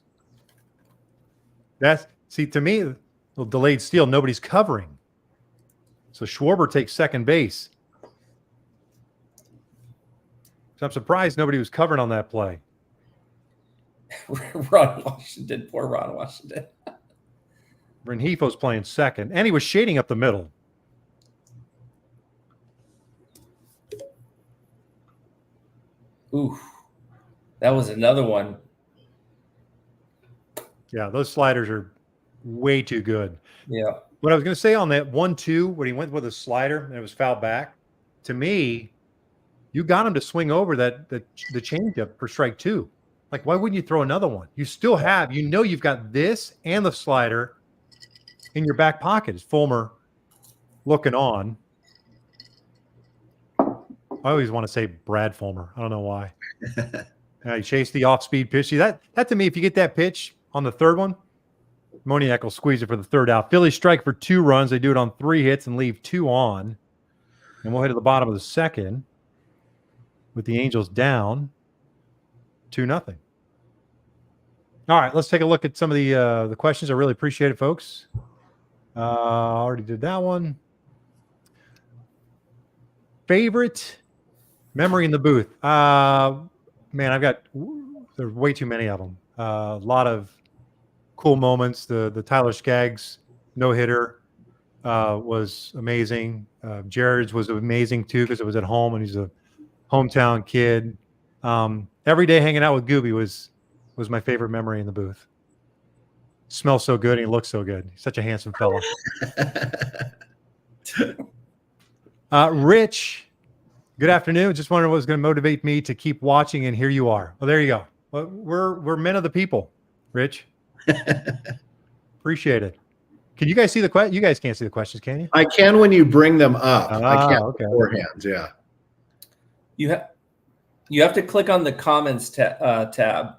To me, the delayed steal, nobody's covering. So Schwarber takes second base. So I'm surprised nobody was covering on that play. Ron Washington, poor Ron Washington. Rengifo's playing second, and he was shading up the middle. Ooh, that was another one. Yeah, those sliders are way too good. Yeah. What I was going to say on that 1-2, when he went with a slider and it was fouled back, to me, you got him to swing over the changeup for strike 2. Like, why wouldn't you throw another one? You still have, you've got this and the slider in your back pocket. Is Fulmer looking on? I always want to say Brad Fulmer. I don't know why. He chased the off-speed pitch. See, that to me, if you get that pitch on the third one, Moniak will squeeze it for the third out. Phillies strike for 2 runs. They do it on 3 hits and leave 2 on. And we'll hit at the bottom of the second with the Angels down 2-0. All right, let's take a look at some of the questions. I really appreciate it, folks. Already did that one. Favorite memory in the booth? Man, there's way too many of them. A lot of cool moments. The Tyler Skaggs no-hitter was amazing. Jared's was amazing too because it was at home and he's a hometown kid. Every day hanging out with Gooby was my favorite memory in the booth. Smells so good and he looks so good. He's such a handsome fellow. Rich, good afternoon. Just wondering what was going to motivate me to keep watching, and here you are. Well, there you go. Well, we're men of the people, Rich. Appreciate it. Can you guys see the question? You guys can't see the questions, can you? I can when you bring them up. I can't okay. beforehand. Yeah. You have to click on the comments tab.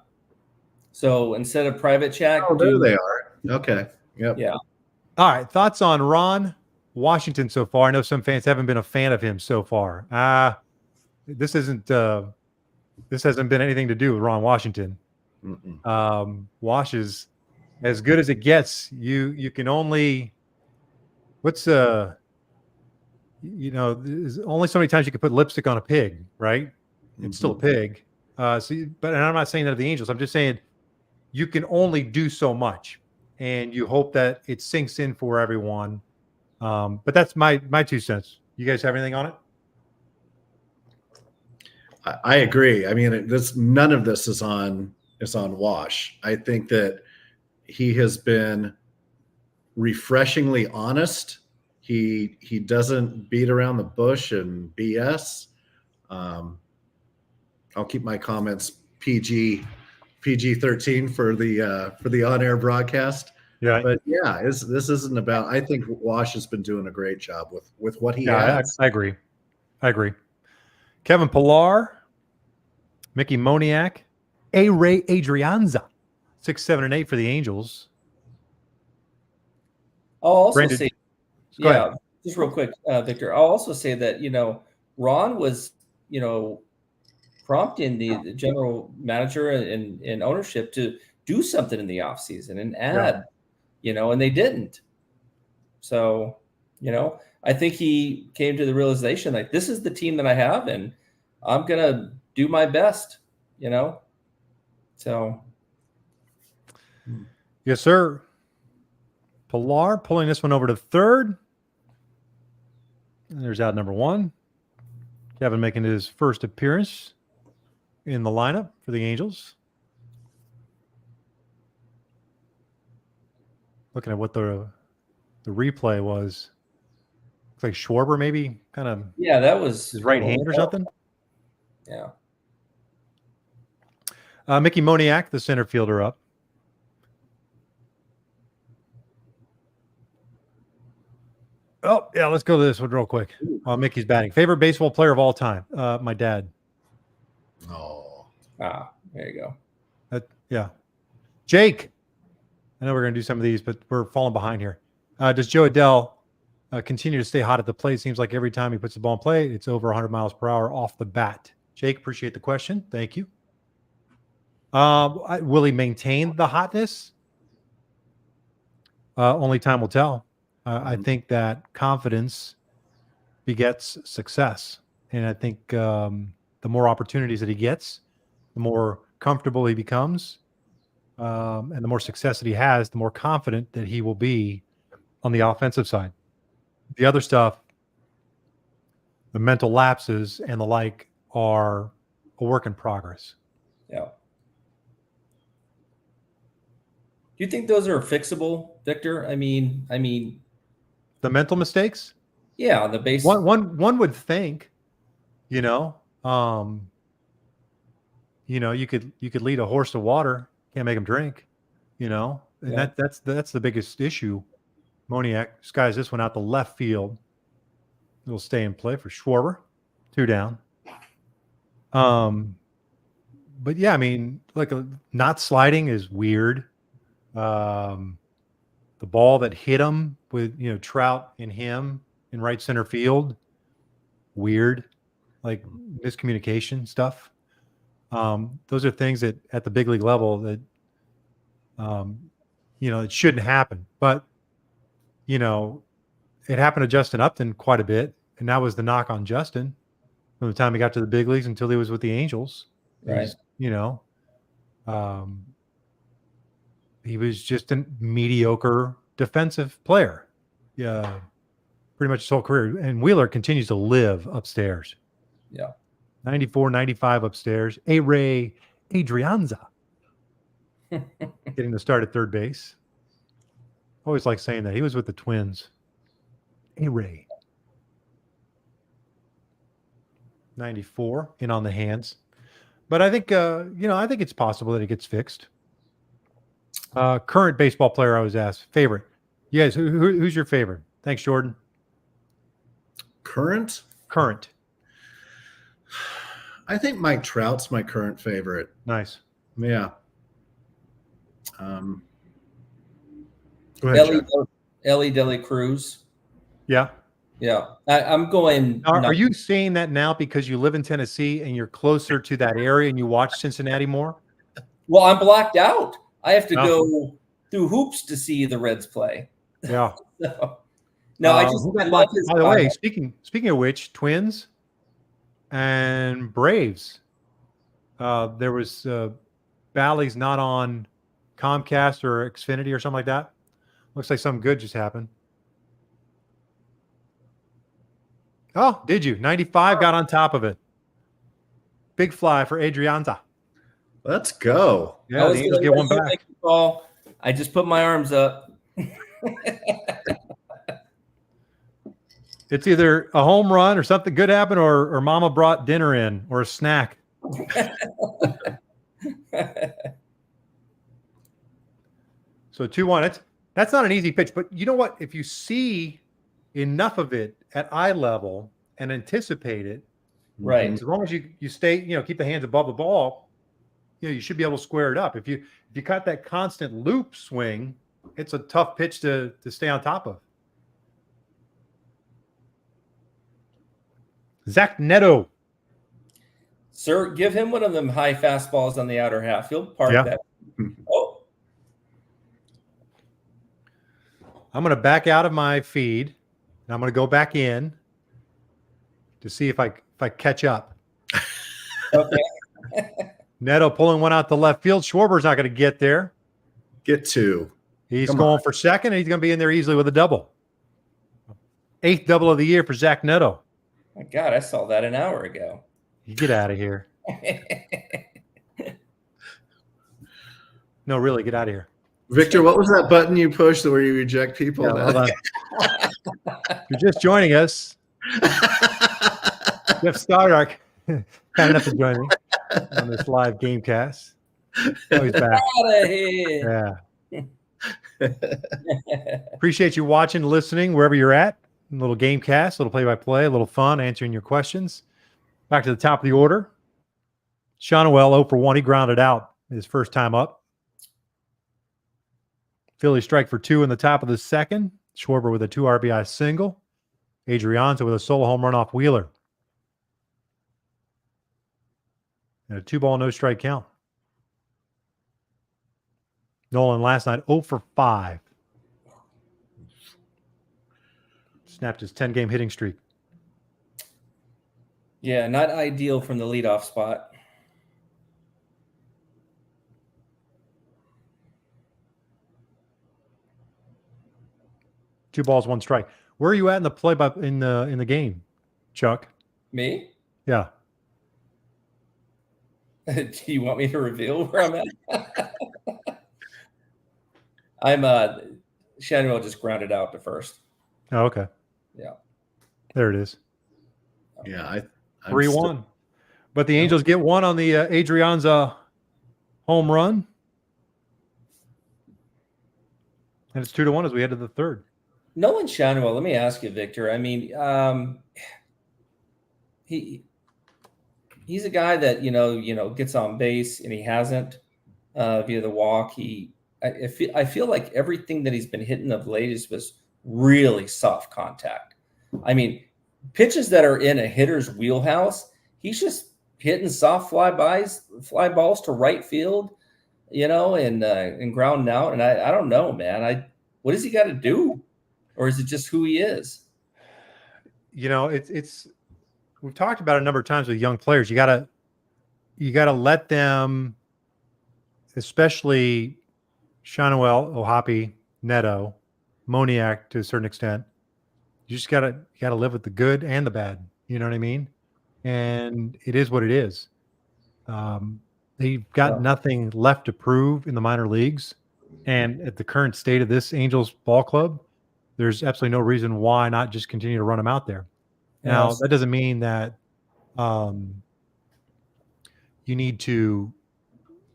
So instead of private chat, there they are. Okay. Yep. Yeah. All right. Thoughts on Ron Washington so far? I know some fans haven't been a fan of him so far. This hasn't been anything to do with Ron Washington. Wash is as good as it gets. You can only there's only so many times you can put lipstick on a pig, right? It's still a pig. And I'm not saying that of the Angels. I'm just saying you can only do so much, and you hope that it sinks in for everyone. But that's my 2 cents. You guys have anything on it? I agree. I mean, none of this is on Wash. I think that he has been refreshingly honest. He doesn't beat around the bush and BS. I'll keep my comments PG-13 for the on-air broadcast. Yeah, but yeah, this isn't about. I think Wash has been doing a great job with what he has. I agree. Kevin Pillar, Mickey Moniak, Ray Adrianza, 6, 7, and 8 for the Angels. I'll also Brandon, say, go ahead. just real quick, Victor. I'll also say that Ron was prompting the general manager and ownership to do something in the offseason and add, and they didn't. So, I think he came to the realization like this is the team that I have, and I'm gonna do my best. So. Yes, sir. Pilar pulling this one over to third. And there's out number 1. Kevin making his first appearance in the lineup for the Angels. Looking at what the replay was. Looks like Schwarber maybe kind of. Yeah, that was his right hand or something. Yeah. Mickey Moniak, the center fielder, up. Oh, yeah, let's go to this one real quick. Mickey's batting. Favorite baseball player of all time? My dad. Oh. There you go. Yeah. Jake. I know we're going to do some of these, but we're falling behind here. Does Joe Adell continue to stay hot at the plate? Seems like every time he puts the ball in play, it's over 100 miles per hour off the bat. Jake, appreciate the question. Thank you. Will he maintain the hotness? Only time will tell. I think that confidence begets success. And I think the more opportunities that he gets, the more comfortable he becomes, and the more success that he has, the more confident that he will be on the offensive side. The other stuff, the mental lapses and the like, are a work in progress. Yeah. Do you think those are fixable, Victor? I mean, the mental mistakes? Yeah, on the base. One would think, you could lead a horse to water, can't make him drink, and that's the biggest issue. Moniak skies this one out the left field. It'll stay in play for Schwarber. 2 down. but yeah, I mean, like not sliding is weird. The ball that hit him with, Trout and him in right center field, weird, like miscommunication stuff. Those are things that at the big league level that, it shouldn't happen. But, it happened to Justin Upton quite a bit. And that was the knock on Justin from the time he got to the big leagues until he was with the Angels. Right. He was just a mediocre defensive player. Yeah. Pretty much his whole career. And Wheeler continues to live upstairs. Yeah. 94, 95 upstairs. Ray Adrianza getting the start at third base. Always like saying that. He was with the Twins. Ray. 94 in on the hands. But I think, I think it's possible that it gets fixed. Current baseball player I was asked. Favorite. You guys, who's your favorite? Thanks, Jordan. Current. I think Mike Trout's my current favorite. Nice. Yeah. Go ahead, Ellie Deli Cruz. Yeah. Yeah. I'm going. Are you saying that now because you live in Tennessee and you're closer to that area and you watch Cincinnati more? Well, I'm blocked out. I have to go through hoops to see the Reds play. Yeah. No, I love his. By the way, speaking of which, Twins and Braves. There was Bally's not on Comcast or Xfinity or something like that. Looks like something good just happened. Oh, did you? 95 got on top of it. Big fly for Adrianza. Let's go. Yeah, the Angels get one back. I just put my arms up. It's either a home run or something good happened or mama brought dinner in or a snack. So 2-1. That's not an easy pitch, but you know what? If you see enough of it at eye level and anticipate it, right? As long as you stay, keep the hands above the ball, you should be able to square it up. If you got that constant loop swing, it's a tough pitch to stay on top of. Zach Neto. Sir, give him one of them high fastballs on the outer half. He'll park that. Oh. I'm going to back out of my feed, and I'm going to go back in to see if I catch up. Okay. Neto pulling one out to left field. Schwarber's not going to get there. Get two. He's going for second, and he's going to be in there easily with a double. 8th double of the year for Zach Neto. My God, I saw that an hour ago. You get out of here. No, really, get out of here. Victor, what was that button you pushed where you reject people? Yeah, hold on. You're just joining us. Jeff Stoddard, kind enough to join me on this live GameCast. Oh, he's back. Out of here. Yeah. Appreciate you watching, listening, wherever you're at. A little GameCast, a little play-by-play, a little fun, answering your questions. Back to the top of the order. Shonwell 0 for 1. He grounded out his first time up. Phillies strike for 2 in the top of the second. Schwarber with a 2 RBI single. Adrianza with a solo home run off Wheeler. And a 2-ball, no-strike count. Nolan last night 0 for 5. Snapped his 10-game hitting streak. Yeah, not ideal from the leadoff spot. Two balls, one strike. Where are you at in the in the game, Chuck? Me? Yeah. Do you want me to reveal where I'm at? I'm Shanuel just grounded out to first. Oh, okay. Yeah. There it is. Yeah, 3-1. But the Angels get one on the Adrianza home run. And it's 2-1 as we head to the third. Nolan Shanuel, let me ask you, Victor. I mean, he's a guy that gets on base, and he hasn't via the walk. I feel like everything that he's been hitting of late was really soft contact. I mean, pitches that are in a hitter's wheelhouse, he's just hitting soft fly balls to right field, and grounding out. And I don't know, man. What does he got to do, or is it just who he is? It's we've talked about it a number of times with young players. You gotta let them, especially Shanoel, Ohapi, Neto, Moniak to a certain extent. You just gotta live with the good and the bad. You know what I mean? And it is what it is. They've got nothing left to prove in the minor leagues, and at the current state of this Angels ball club, there's absolutely no reason why not just continue to run them out there. Now, that doesn't mean that you need to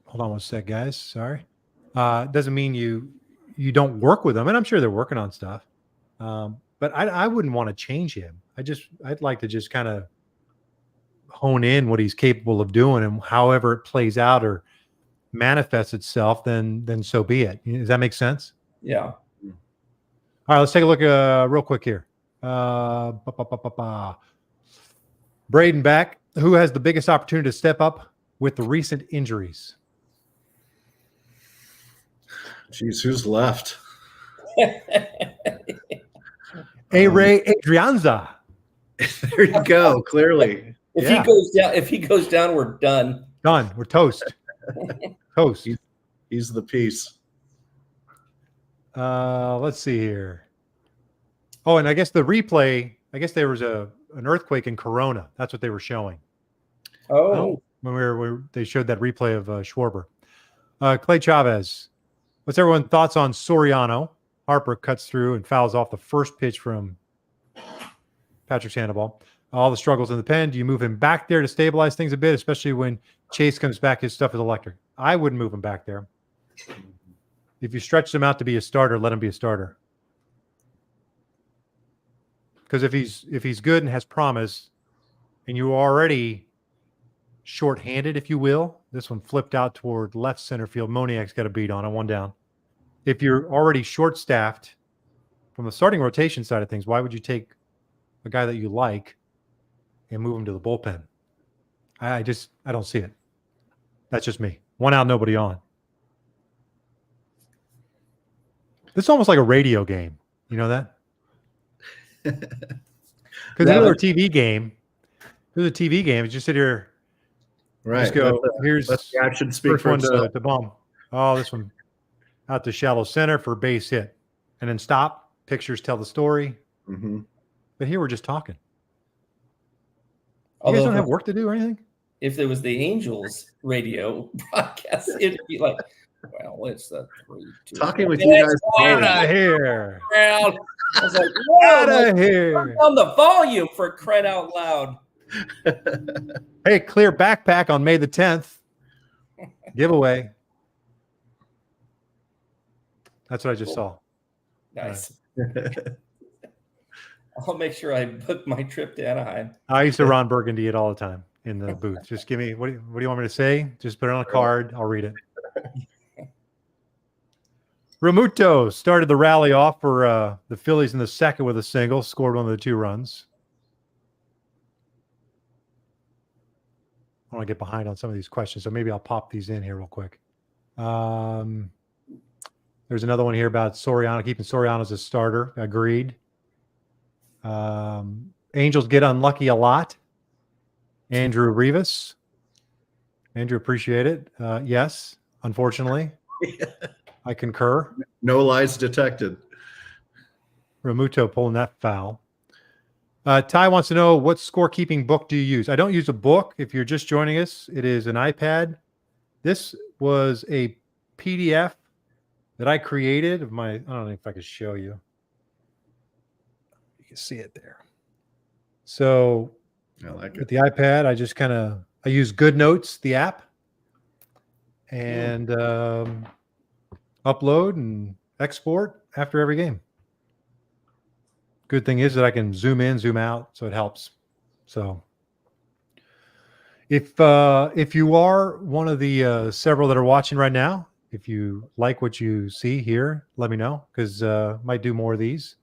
hold on one sec, guys. Sorry. Doesn't mean you don't work with them, and I'm sure they're working on stuff. But I wouldn't want to change him. I'd like to just kind of hone in what he's capable of doing, and however it plays out or manifests itself, then so be it. Does that make sense? Yeah. All right, let's take a look real quick here. Braden back. Who has the biggest opportunity to step up with the recent injuries? Jeez, who's left? Ray Adrianza. There you go. Clearly, if he goes down, we're done. Done. We're toast. Toast. He's the piece. Let's see here. Oh, and I guess the replay. I guess there was an earthquake in Corona. That's what they were showing. Oh, when they showed that replay of Schwarber. Clay Chavez. What's everyone's thoughts on Soriano? Harper cuts through and fouls off the first pitch from Patrick Sandoval. All the struggles in the pen. Do you move him back there to stabilize things a bit, especially when Chase comes back? His stuff is electric. I wouldn't move him back there. If you stretch him out to be a starter, let him be a starter. Because if he's good and has promise, and you're already short-handed, if you will, this one flipped out toward left center field. Moniak's got a beat on one down. If you're already short-staffed from the starting rotation side of things, why would you take a guy that you like and move him to the bullpen? I don't see it. That's just me. One out, nobody on. This is almost like a radio game. You know that? Because another TV game. There's a TV game. It's just sit here. Right. Just go. Here's the action speak first for one itself. to bomb. Oh, this one out to shallow center for base hit, and then stop. Pictures tell the story. Mm-hmm. But here we're just talking. You although guys don't have work to do or anything? if there was the Angels radio broadcast, it'd be like, well, it's the 3-2. Talking with you guys. Out of here. Around. I was like, whoa, Out of here. turn down the volume for crying out loud. Hey, clear backpack on May the 10th. Giveaway. That's what I just saw. Nice. I'll make sure I book my trip to Anaheim. I used to Ron Burgundy it all the time in the booth. Just give me, what do you want me to say? Just put it on a card. I'll read it. Ramuto started the rally off for the Phillies in the second with a single, scored one of the 2 runs. I want to get behind on some of these questions, so maybe I'll pop these in here real quick. There's another one here about Soriano, keeping Soriano as a starter. Agreed. Angels get unlucky a lot. Andrew Rivas. Andrew, appreciate it. Yes, unfortunately. I concur. No lies detected. Ramuto pulling that foul. Ty wants to know, what scorekeeping book do you use? I don't use a book. If you're just joining us, it is an iPad. This was a PDF that I created of my, I don't know if I could show you. You can see it there. So I like with it. the iPad, I just I use GoodNotes, the app, and upload and export after every game. Good thing is that I can zoom in, zoom out, so it helps. So If you are one of the several that are watching right now, if you like what you see here, let me know, because might do more of these.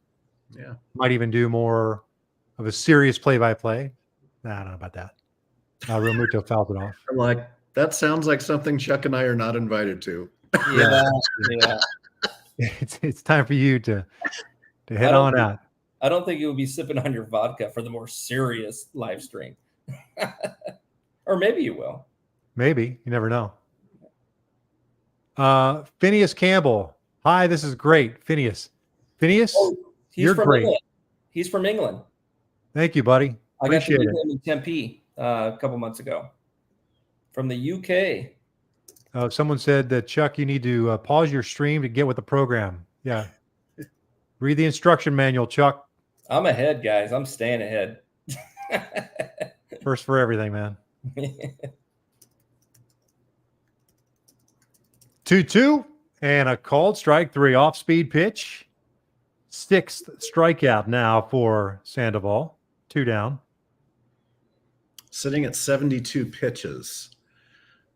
Yeah. Might even do more of a serious play-by-play. Nah, I don't know about that. Real Muto fouls it off. I'm like, that sounds like something Chuck and I are not invited to. Yeah. It's time for you to head I don't on think- out. I don't think you'll be sipping on your vodka for the more serious live stream. Or maybe you will. Maybe. You never know. Phineas Campbell. Hi, this is great. Phineas. Phineas, He's you're from great. England. He's from England. Thank you, buddy. I got to Appreciate meet it. him in Tempe a couple months ago. From the UK. Someone said that, Chuck, you need to pause your stream to get with the program. Yeah. Read the instruction manual, Chuck. I'm ahead, guys. I'm staying ahead. First for everything, man. 2-2 and a called strike 3 off-speed pitch. 6th strikeout now for Sandoval. 2 down. Sitting at 72 pitches.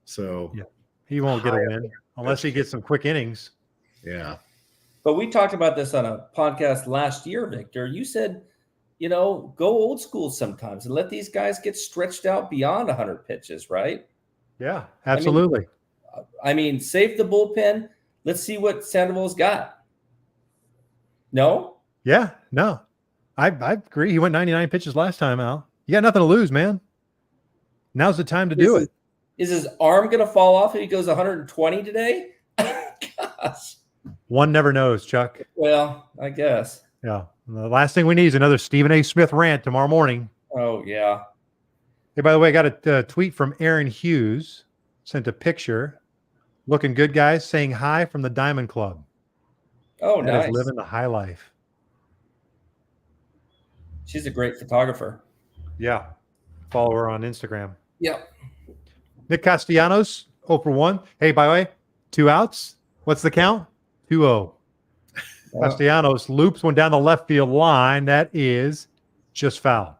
So, Yeah. He won't get a win unless he gets some quick innings. yeah. But we talked about this on a podcast last year, Victor. You said, go old school sometimes and let these guys get stretched out beyond 100 pitches, right? Yeah, absolutely. I mean, save the bullpen. Let's see what Sandoval's got. No? Yeah, no. I agree. He went 99 pitches last time out. You got nothing to lose, man. Now's the time to do it. Is his arm going to fall off if he goes 120 today? Gosh. One never knows, Chuck. Well, I guess. Yeah. The last thing we need is another Stephen A. Smith rant tomorrow morning. Oh, yeah. Hey, by the way, I got a tweet from Aaron Hughes. Sent a picture. Looking good, guys. Saying hi from the Diamond Club. Oh, That nice. is living the high life. She's a great photographer. Yeah. Follow her on Instagram. Yep. Nick Castellanos, 0 for 1. Hey, by the way, 2 outs. What's the count? 2-0. Castellanos loops one down the left field line. That is just foul.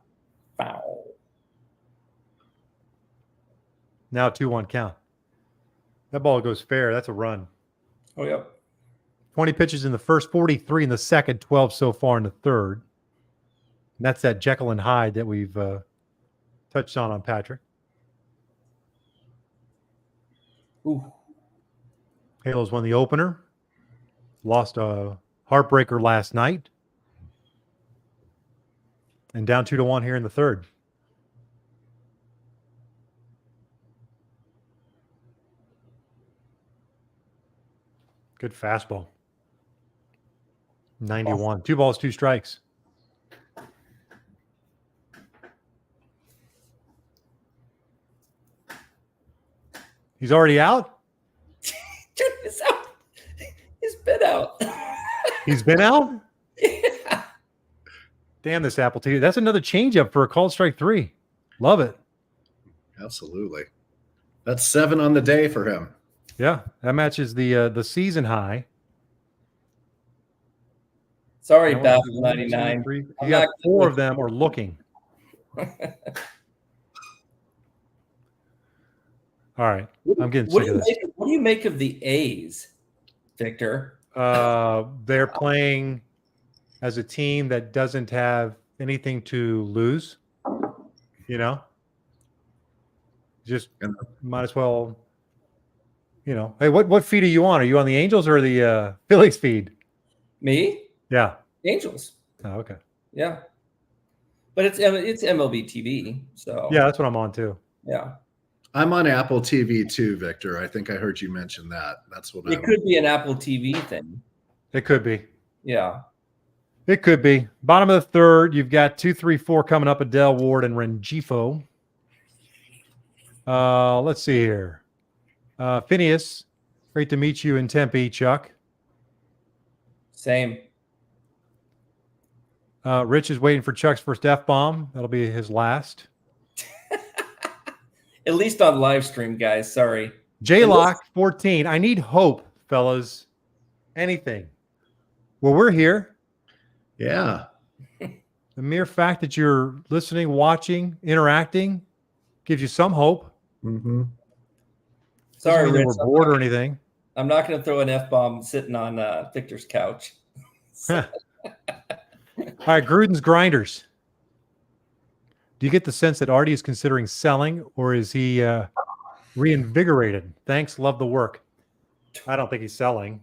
Foul. Now 2-1 count. That ball goes fair. That's a run. Oh, yep. 20 pitches in the first, 43 in the second, 12 so far in the third. And that's that Jekyll and Hyde that we've touched on Patrick. Ooh. Halos won the opener. Lost a heartbreaker last night. And down 2-1 here in the third. Good fastball. 91. 2 balls, 2 strikes. He's already out? Check this out. He's been out. He's been out? Yeah. Damn, this Apple TV. That's another changeup for a called strike 3. Love it. Absolutely. That's 7 on the day for him. Yeah, that matches the season high. Sorry, One, Baffle two, 99. three. I'm You got not- 4 of them are looking. All right. I'm getting sick of this. What do you make of the A's, Victor? They're playing as a team that doesn't have anything to lose. Just might as well. Hey, what feed are you on? Are you on the Angels or the Phillies feed? Me? Yeah. Angels. Oh, okay. Yeah. But it's MLB TV, so Yeah, that's what I'm on too. yeah. I'm on Apple TV too, Victor. I think I heard you mention that. That's what It could be an Apple TV thing. It could be. Yeah. It could be. Bottom of the third, you've got 2, 3, 4 coming up. Adele Ward and Rengifo. Let's see here. Phineas, great to meet you in Tempe, Chuck. Same. Rich is waiting for Chuck's first F-bomb. That'll be his last. At least on live stream, guys. Sorry. J-Lock 14. I need hope, fellas. Anything. Well, we're here. Yeah. The mere fact that you're listening, watching, interacting, gives you some hope. Mm-hmm. Doesn't Sorry, mean that Rich. we're bored or anything. I'm not going to throw an F-bomb sitting on Victor's couch. All right, Gruden's Grinders. Do you get the sense that Artie is considering selling, or is he reinvigorated? Thanks, love the work. I don't think he's selling.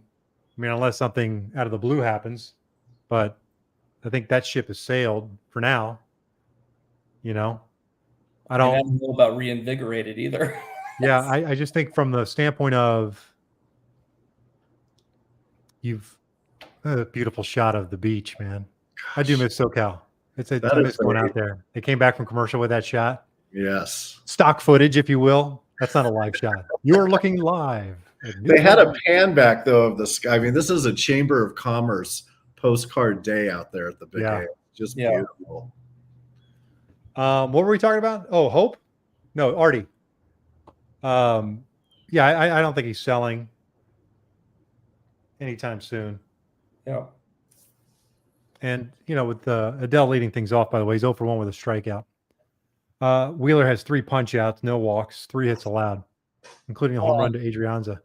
I mean, unless something out of the blue happens. But I think that ship has sailed for now. You know, I I don't don't know about reinvigorated either. Yeah, I just think from the standpoint of you've a beautiful shot of the beach, man. I do miss SoCal. I miss going out there. They came back from commercial with that shot. Yes. Stock footage, if you will. That's not a live shot. You're looking live. They had a pan back though of the sky. I mean, this is a Chamber of Commerce postcard day out there at the Big A. Just beautiful. What were we talking about? Oh, Hope? No, Artie. Yeah, I don't think he's selling anytime soon. Yeah. And, you know, with Adele leading things off, by the way, he's 0 for 1 with a strikeout. Wheeler has 3 punch outs, no walks, 3 hits allowed, including a home run to Adrianza.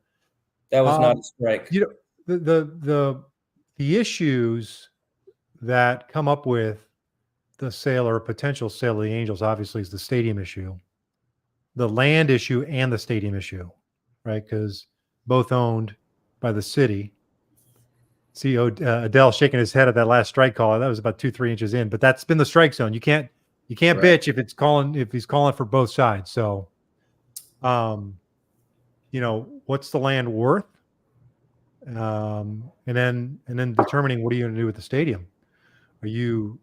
That was not a strike. You know, the issues that come up with the sale or potential sale of the Angels, obviously, is the stadium issue, the land issue, and the stadium issue, right? Because both owned by the city. See Adele shaking his head at that last strike call. That was about 2-3 inches in, but that's been the strike zone. You can't bitch if he's calling for both sides. So, you know, what's the land worth? And then determining what are you going to do with the stadium? Are you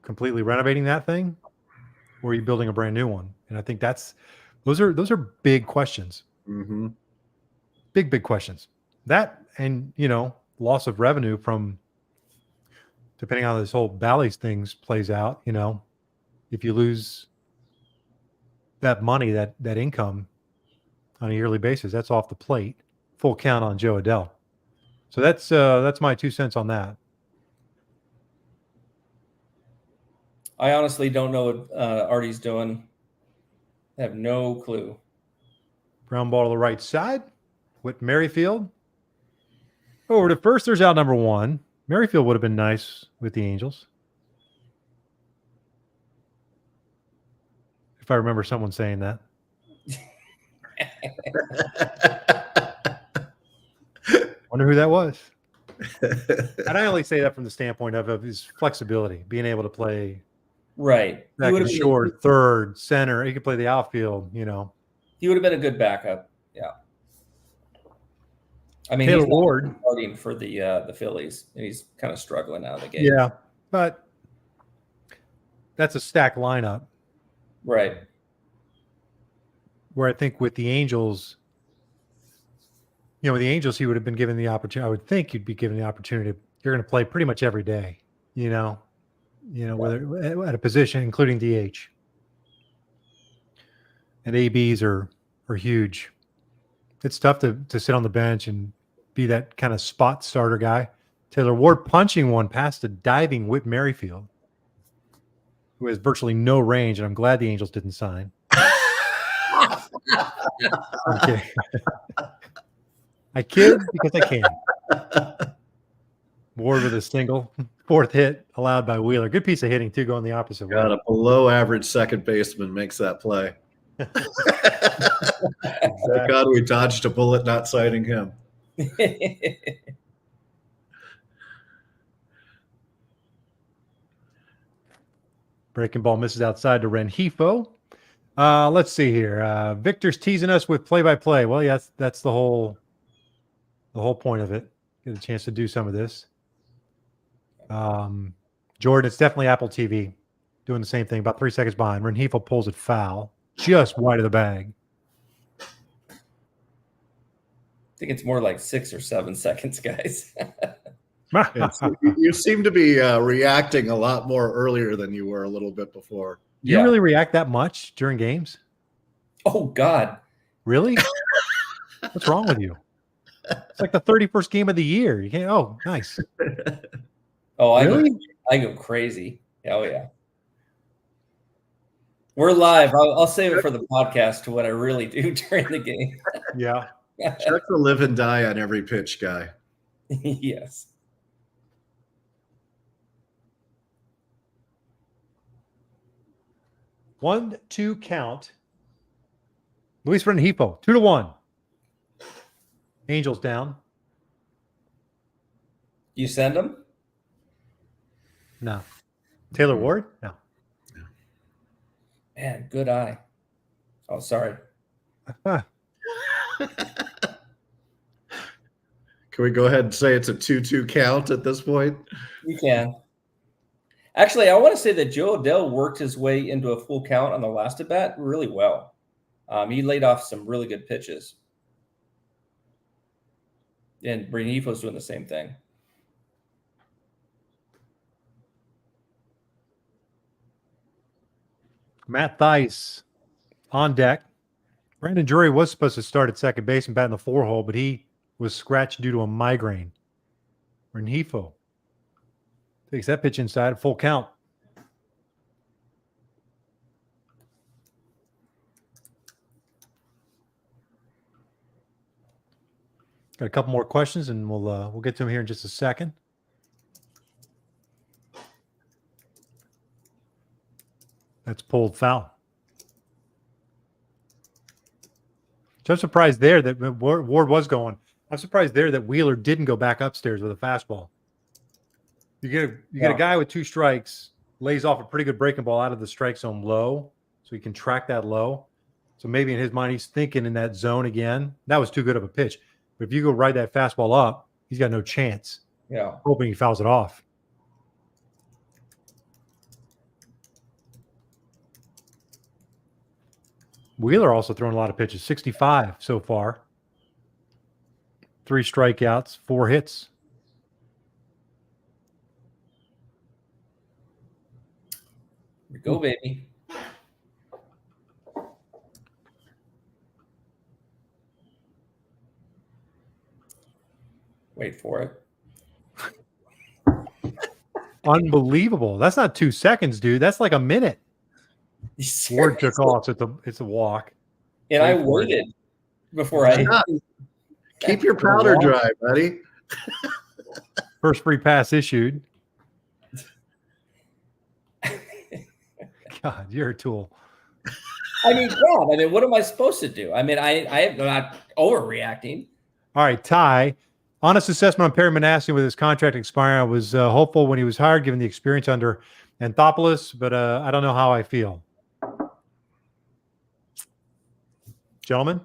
completely renovating that thing, or are you building a brand new one? And I think those are big questions. Mm-hmm. Big questions. That, and you know, loss of revenue from, depending on how this whole Bally's things plays out, you know, if you lose that money, that income on a yearly basis, that's off the plate. Full count on Joe Adele. So that's my 2 cents on that. I honestly don't know what Artie's doing. I have no clue. Ground ball to the right side. Whit Merrifield. Over to first. There's out number 1. Merrifield would have been nice with the Angels. If I remember someone saying that. Wonder who that was. And I only say that from the standpoint of his flexibility, being able to play right. second, short, third, center. He could play the outfield, you know. He would have been a good backup. Yeah. I mean, Taylor he's Ward starting for the Phillies, and he's kind of struggling out of the game. Yeah, but that's a stacked lineup. Right. Where I think with the Angels, you know, with the Angels, he would have been given the opportunity. I would think you'd be given the opportunity. You're going to play pretty much every day, you know, whether at a position, including DH. And ABs are huge. It's tough to sit on the bench and be that kind of spot starter guy. Taylor Ward punching one past a diving Whit Merrifield, who has virtually no range, and I'm glad the Angels didn't sign. Okay. I kid because I can. Ward with a single, 4th hit allowed by Wheeler. Good piece of hitting too, going the opposite way. A below average second baseman makes that play. Thank God we dodged a bullet not citing him. Breaking ball misses outside to Rengifo. Let's see here. Victor's teasing us with play-by-play. Well, yeah, that's the whole point of it. Get a chance to do some of this. Jordan, it's definitely Apple TV doing the same thing. About 3 seconds behind. Rengifo pulls it foul, just wide of the bag. I think it's more like 6 or 7 seconds, guys. You seem to be reacting a lot more earlier than you were a little bit before. You really react that much during games? Oh, God. Really? What's wrong with you? It's like the 31st game of the year. You can't. Oh, nice. Oh, really? I go crazy. Oh, yeah. We're live. I'll save it for the podcast to what I really do during the game. Yeah. Check the live and die on every pitch, guy. Yes. 1-2 count. Luis Rengifo, 2-1. Angels down. You send them? No. Taylor Ward? No. Man, good eye. Oh, sorry. Can we go ahead and say it's a 2-2 count at this point? You can. Actually, I want to say that Joe Adele worked his way into a full count on the last at bat really well. He laid off some really good pitches. And Renifo's doing the same thing. Matt Theis on deck. Brandon Drury was supposed to start at second base and bat in the 4-hole, but he was scratched due to a migraine. Rengifo takes that pitch inside, full count. Got a couple more questions, and we'll get to them here in just a second. That's pulled foul. So I'm surprised there that Ward was going. I'm surprised there that Wheeler didn't go back upstairs with a fastball. You get a guy with 2 strikes, lays off a pretty good breaking ball out of the strike zone low, so he can track that low. So maybe in his mind he's thinking in that zone again. That was too good of a pitch. But if you go ride that fastball up, he's got no chance. Yeah. Hoping he fouls it off. Wheeler also thrown a lot of pitches, 65 so far. 3 strikeouts, 4 hits. Here we go, baby. Wait for it. Unbelievable. That's not 2 seconds, dude. That's like a minute. Ward took off. So it's a walk. And I waited before I. Keep your powder dry, buddy. First free pass issued. God, you're a tool. I mean, God, what am I supposed to do? I'm not overreacting. All right, Ty. Honest assessment on Perry Manassian with his contract expiring. I was hopeful when he was hired, given the experience under Anthopoulos, but I don't know how I feel. Gentlemen?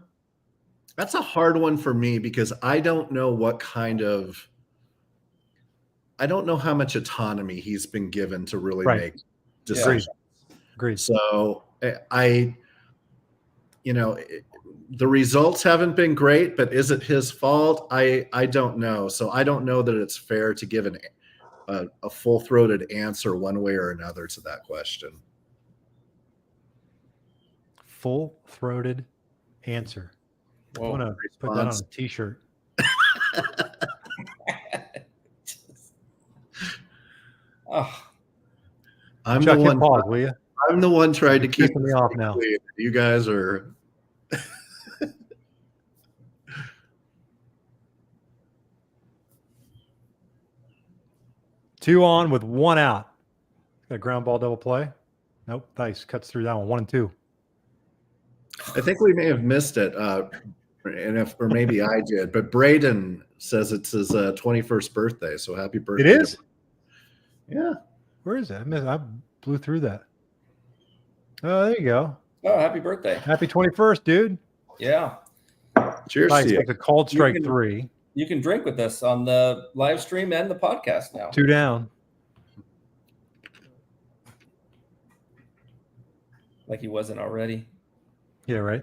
That's a hard one for me because I don't know how much autonomy he's been given to really make decisions. Agreed. So the results haven't been great, but is it his fault? I don't know. So I don't know that it's fair to give a full-throated answer one way or another to that question. Full-throated answer. I want to put that on a T-shirt. I'm Chuck, the one. Pause, will you? I'm the one trying to keep me off now. You guys are. 2 on with 1 out. Got a ground ball double play. Nope. Theis cuts through that one. 1-2. I think we may have missed it, or maybe I did. But Braden says it's his 21st birthday. So happy birthday! It is. Yeah. Where is that? I blew through that. Oh, there you go. Oh, happy birthday! Happy 21st, dude. Yeah. Cheers Theis to you. gets a called strike 3. You can drink with us on the live stream and the podcast now. 2 down. Like he wasn't already. Yeah, right.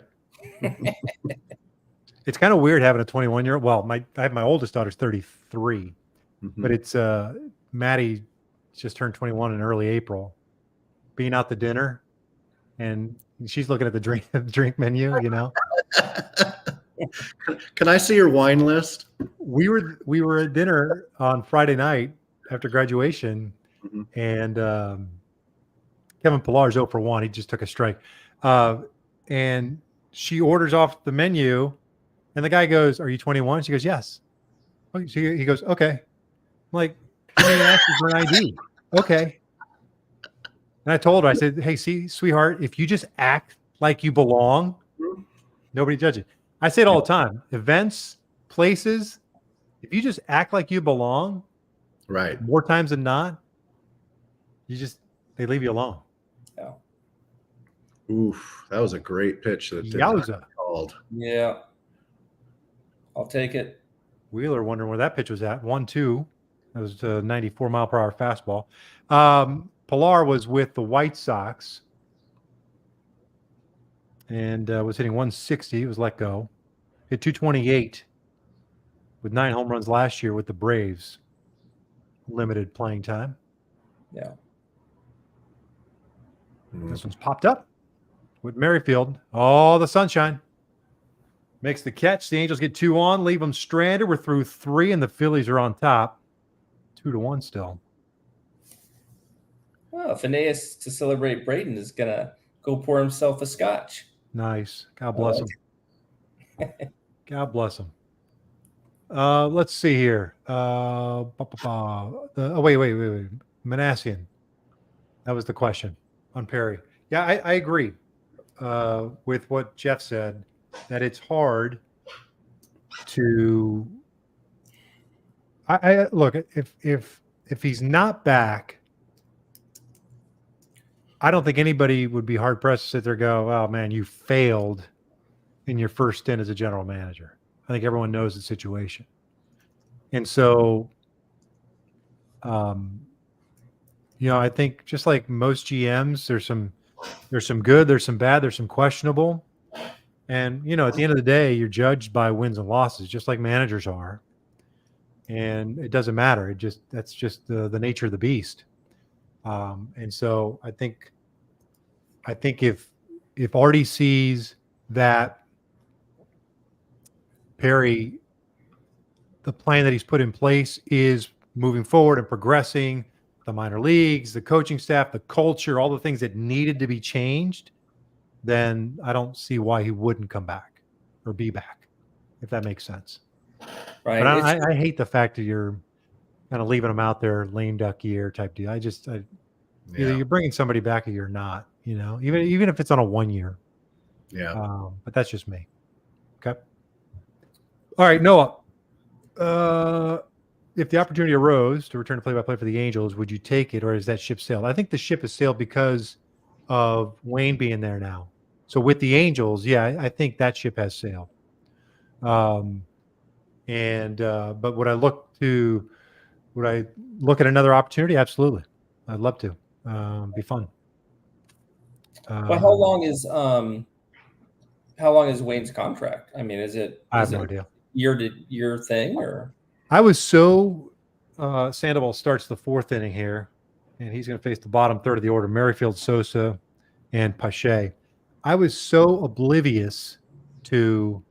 It's kind of weird having a 21-year-old. Well, I have my oldest daughter's 33, but it's Maddie just turned 21 in early April. Being out to dinner, and she's looking at the drink menu. You know. Can I see your wine list? We were at dinner on Friday night after graduation, and Kevin Pillar's 0 for 1. He just took a strike. And she orders off the menu, and the guy goes, "Are you 21?" She goes, "Yes." Oh, so he goes, "Okay." I'm like, "You didn't even ask me for an ID." Okay. And I told her, I said, "Hey, see, sweetheart, if you just act like you belong, nobody judges." I say it all the time. Events, places, if you just act like you belong, Right. more times than not, they leave you alone. Yeah. Oof, that was a great pitch that did not Yowza. get called. Yeah. I'll take it. Wheeler wondering where that pitch was at. 1-2. That was a 94-mile-per-hour fastball. Pilar was with the White Sox and was hitting 160. It was let go. Hit 228 with 9 home runs last year with the Braves. Limited playing time. Yeah. This one's popped up with Merrifield. Oh, the sunshine. Makes the catch. The Angels get 2 on, leave them stranded. We're through 3, and the Phillies are on top. 2-1 still. Well, Phineas, to celebrate Braden, is going to go pour himself a scotch. Nice. God bless him. God bless him. Let's see here. Wait. Manassian. That was the question on Perry. Yeah, I agree with what Jeff said, that it's hard to I look, if he's not back, I don't think anybody would be hard pressed to sit there and go, "Oh man, you failed in your first stint as a general manager." I think everyone knows the situation. And so, I think just like most GMs, there's some good, there's some bad, there's some questionable. And, at the end of the day, you're judged by wins and losses, just like managers are. And it doesn't matter. That's just the nature of the beast. And so I think if Artie sees that Perry, the plan that he's put in place is moving forward and progressing, the minor leagues, the coaching staff, the culture, all the things that needed to be changed, then I don't see why he wouldn't come back or be back, if that makes sense. Right. But I hate the fact that you're kind of leaving him out there lame duck year type deal. Either you're bringing somebody back or you're not, even if it's on a 1 year. Yeah. But that's just me. Okay. All right, Noah. If the opportunity arose to return to play-by-play for the Angels, would you take it, or is that ship sailed? I think the ship has sailed because of Wayne being there now. So with the Angels, yeah, I think that ship has sailed. But would I look at another opportunity? Absolutely. I'd love to. Be fun. Well, how long is Wayne's contract? I mean, I have no idea. Year to year thing, or? I was so Sandoval starts the 4th inning here, and he's going to face the bottom third of the order: Merrifield, Sosa, and Pache. I was so oblivious to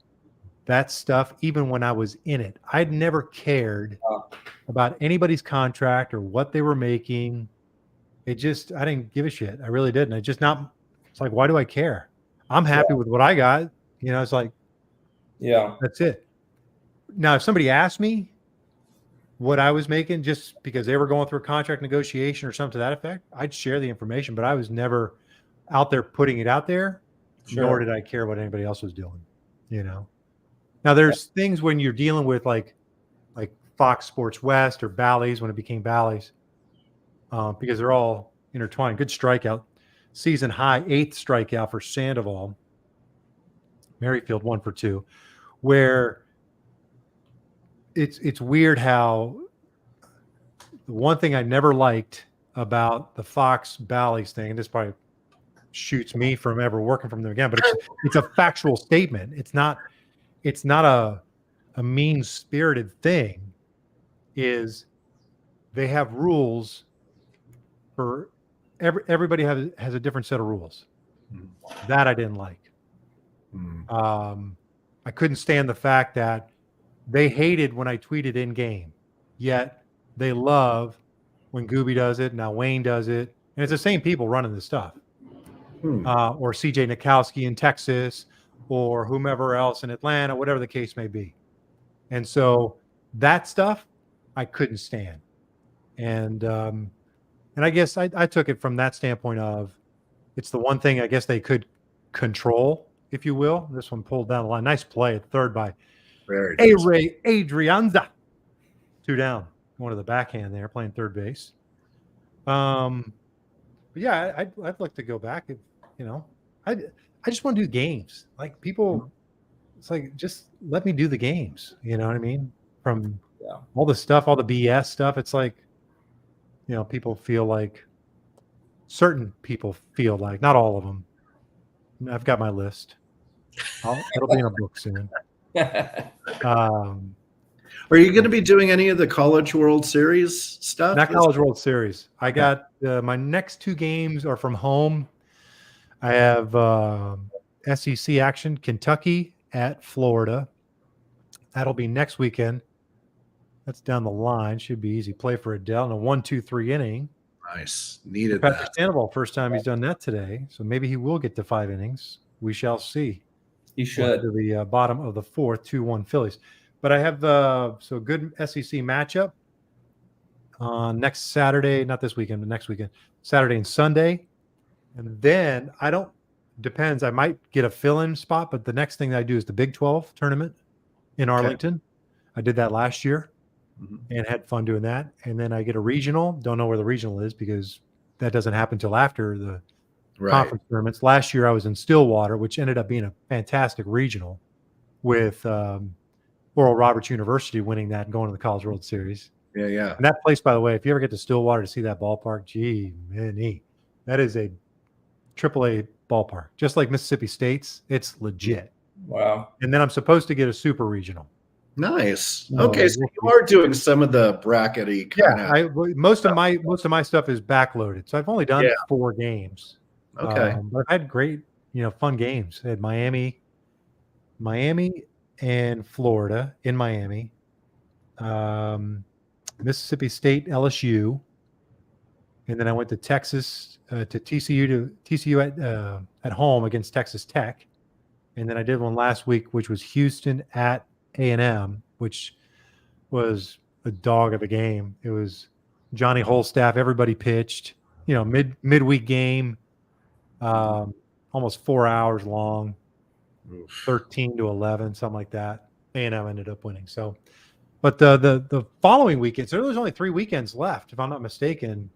that stuff even when I was in it. I'd never cared about anybody's contract or what they were making. I didn't give a shit. I really didn't. It's like, why do I care? I'm happy with what I got. It's like, yeah, that's it. Now, if somebody asked me what I was making just because they were going through a contract negotiation or something to that effect, I'd share the information, but I was never out there putting it out there, nor did I care what anybody else was doing, Now, there's things when you're dealing with like Fox Sports West or Bally's, when it became Bally's, because they're all intertwined. Good strikeout. Season high 8th strikeout for Sandoval. Merrifield 1 for 2, where it's weird how the one thing I never liked about the Fox Bally's thing, and this probably shoots me from ever working from them again, but it's a factual statement. It's not a mean-spirited thing. Is they have rules for everybody has a different set of rules. That I didn't like. I couldn't stand the fact that they hated when I tweeted in game, yet they love when Gooby does it. Now Wayne does it, and it's the same people running this stuff. Hmm. Or CJ Nikowski in Texas, or whomever else in Atlanta, whatever the case may be. And so that stuff I couldn't stand. And I guess I took it from that standpoint of it's the one thing I guess they could control, if you will. This one pulled down the line. Nice play at third by Very nice. A-Ray Adrianza. 2 down. Going to the backhand there, playing third base. But yeah, I'd like to go back. If, I just want to do games. Like people, it's like just let me do the games. You know what I mean? From all the stuff, all the BS stuff. It's like, people feel like certain people feel like, not all of them. I've got my list. It'll be in a book soon. Are you going to be doing any of the College World Series stuff? Not College World Series. I got my next 2 games are from home. I have SEC action, Kentucky at Florida. That'll be next weekend. That's down the line. Should be easy play for Adele in a 1-2-3 inning. Nice. Needed Patrick that. Sandoval, first time he's done that today. So maybe he will get to 5 innings. We shall see. He should. To the bottom of the 4th, 2-1 Phillies. But I have so good SEC matchup on next Saturday, not this weekend, but next weekend, Saturday and Sunday. And then depends. I might get a fill-in spot, but the next thing that I do is the Big 12 tournament in Arlington. Okay. I did that last year and had fun doing that. And then I get a regional. Don't know where the regional is because that doesn't happen until after the conference tournaments. Last year I was in Stillwater, which ended up being a fantastic regional with Oral Roberts University winning that and going to the College World Series. Yeah. And that place, by the way, if you ever get to Stillwater to see that ballpark, gee, man, that is a AAA ballpark, just like Mississippi State's. It's legit. Wow. And then I'm supposed to get a super regional. Nice. Okay, so you are doing some of the brackety kind of. Yeah, most of my stuff is backloaded, so I've only done 4 games. Okay, but I had great, fun games. I had Miami, and Florida in Miami, Mississippi State, LSU, and then I went to Texas to TCU at home against Texas Tech, and then I did one last week, which was Houston at A&M, which was a dog of a game. It was Johnny Holstaff. Everybody pitched. Midweek game, almost 4 hours long. 13-11, something like that. A&M ended up winning. So, but the following weekend, so there was only 3 weekends left, if I'm not mistaken,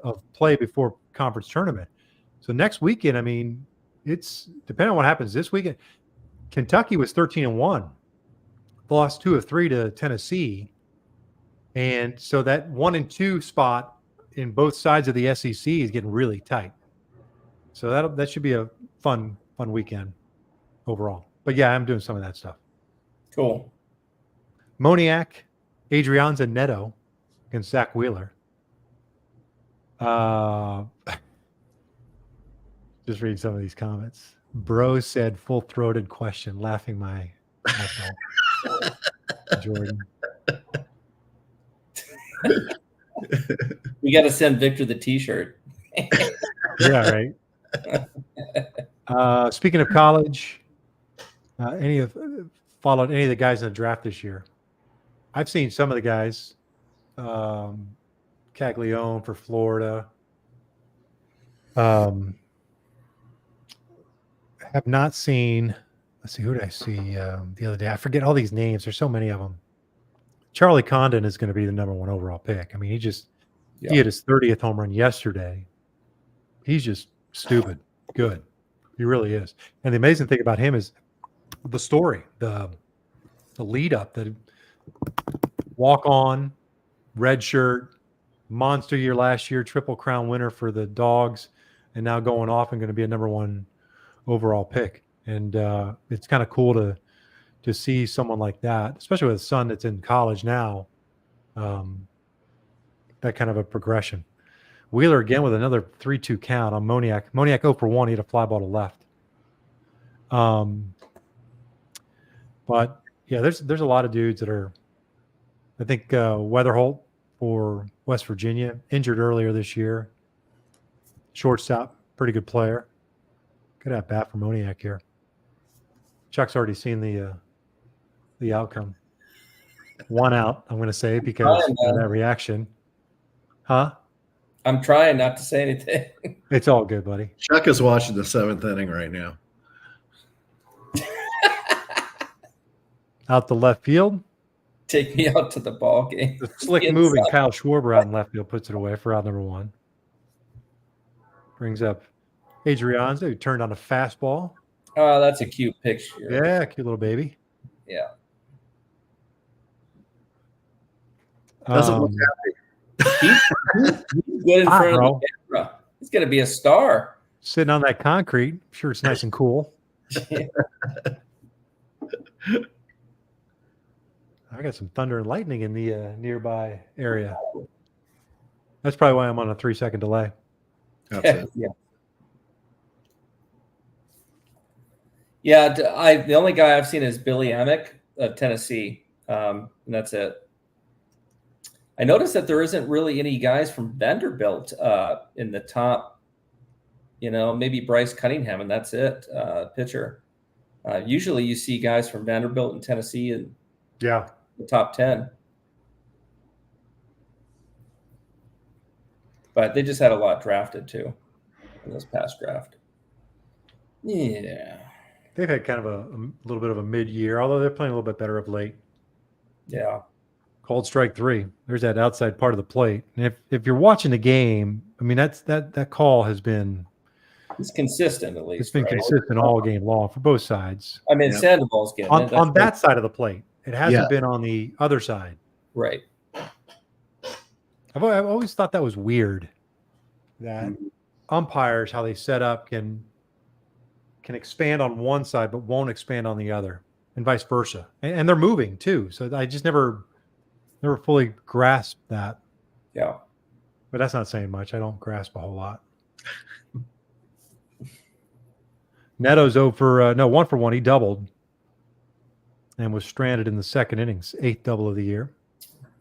of play before conference tournament. So next weekend, I mean, it's depending on what happens this weekend. Kentucky was 13-1, lost 2 of 3 to Tennessee, and so that 1 and 2 spot in both sides of the SEC is getting really tight. So that should be a fun weekend overall. But yeah, I'm doing some of that stuff. Cool. Moniak, Adrianza Neto against Zach Wheeler. Just reading some of these comments. Bro said full-throated question, laughing myself. Jordan. We got to send Victor the T-shirt. Yeah, right. Speaking of college, followed any of the guys in the draft this year? I've seen some of the guys. Caglione for Florida. Have not seen. Let's see, who did I see the other day? I forget all these names. There's so many of them. Charlie Condon is going to be the number 1 overall pick. I mean, he had his 30th home run yesterday. He's just stupid good. He really is. And the amazing thing about him is the story, the lead up, the walk on, red shirt, monster year last year, Triple Crown winner for the Dogs, and now going off and going to be a number 1 overall pick. And it's kind of cool to see someone like that, especially with a son that's in college now, that kind of a progression. Wheeler again with another 3-2 count on Moniak. Moniak 0 for 1. He had a fly ball to left. But yeah, there's a lot of dudes that are. I think Weatherholt for West Virginia injured earlier this year. shortstop, pretty good player. Could have bat for Moniak here. Chuck's already seen the outcome. 1 out, I'm going to say, because of that reaction. Huh? I'm trying not to say anything. It's all good, buddy. Chuck is watching the 7th inning right now. Out the left field. Take me out to the ball game. The slick moving Kyle Schwarber out in left field puts it away for out number 1. Brings up Adrianza, who turned on a fastball. Oh, that's a cute picture. Yeah, cute little baby. Yeah. Doesn't look He's good in front of the camera. He's going to be a star. Sitting on that concrete. I'm sure it's nice and cool. I got some thunder and lightning in the nearby area. That's probably why I'm on a 3-second delay. That's it. Yeah. The only guy I've seen is Billy Amick of Tennessee, and that's it. I noticed that there isn't really any guys from Vanderbilt in the top. Maybe Bryce Cunningham, and that's it. Pitcher. Usually, you see guys from Vanderbilt and Tennessee in the top 10. But they just had a lot drafted too in this past draft. Yeah. They've had kind of a little bit of a mid-year, although they're playing a little bit better of late. Yeah. Called strike 3. There's that outside part of the plate. And if you're watching the game, I mean, that call has been It's consistent, at least. It's been consistent all game long for both sides. I mean, Sandoval's getting it. On that side of the plate. It hasn't been on the other side. Right. I've always thought that was weird. That umpires, how they set up, can expand on one side but won't expand on the other, and vice versa. And they're moving too. So I just never fully grasped that. Yeah. But that's not saying much. I don't grasp a whole lot. Neto's 1 for 1. He doubled and was stranded in the second innings, 8th double of the year.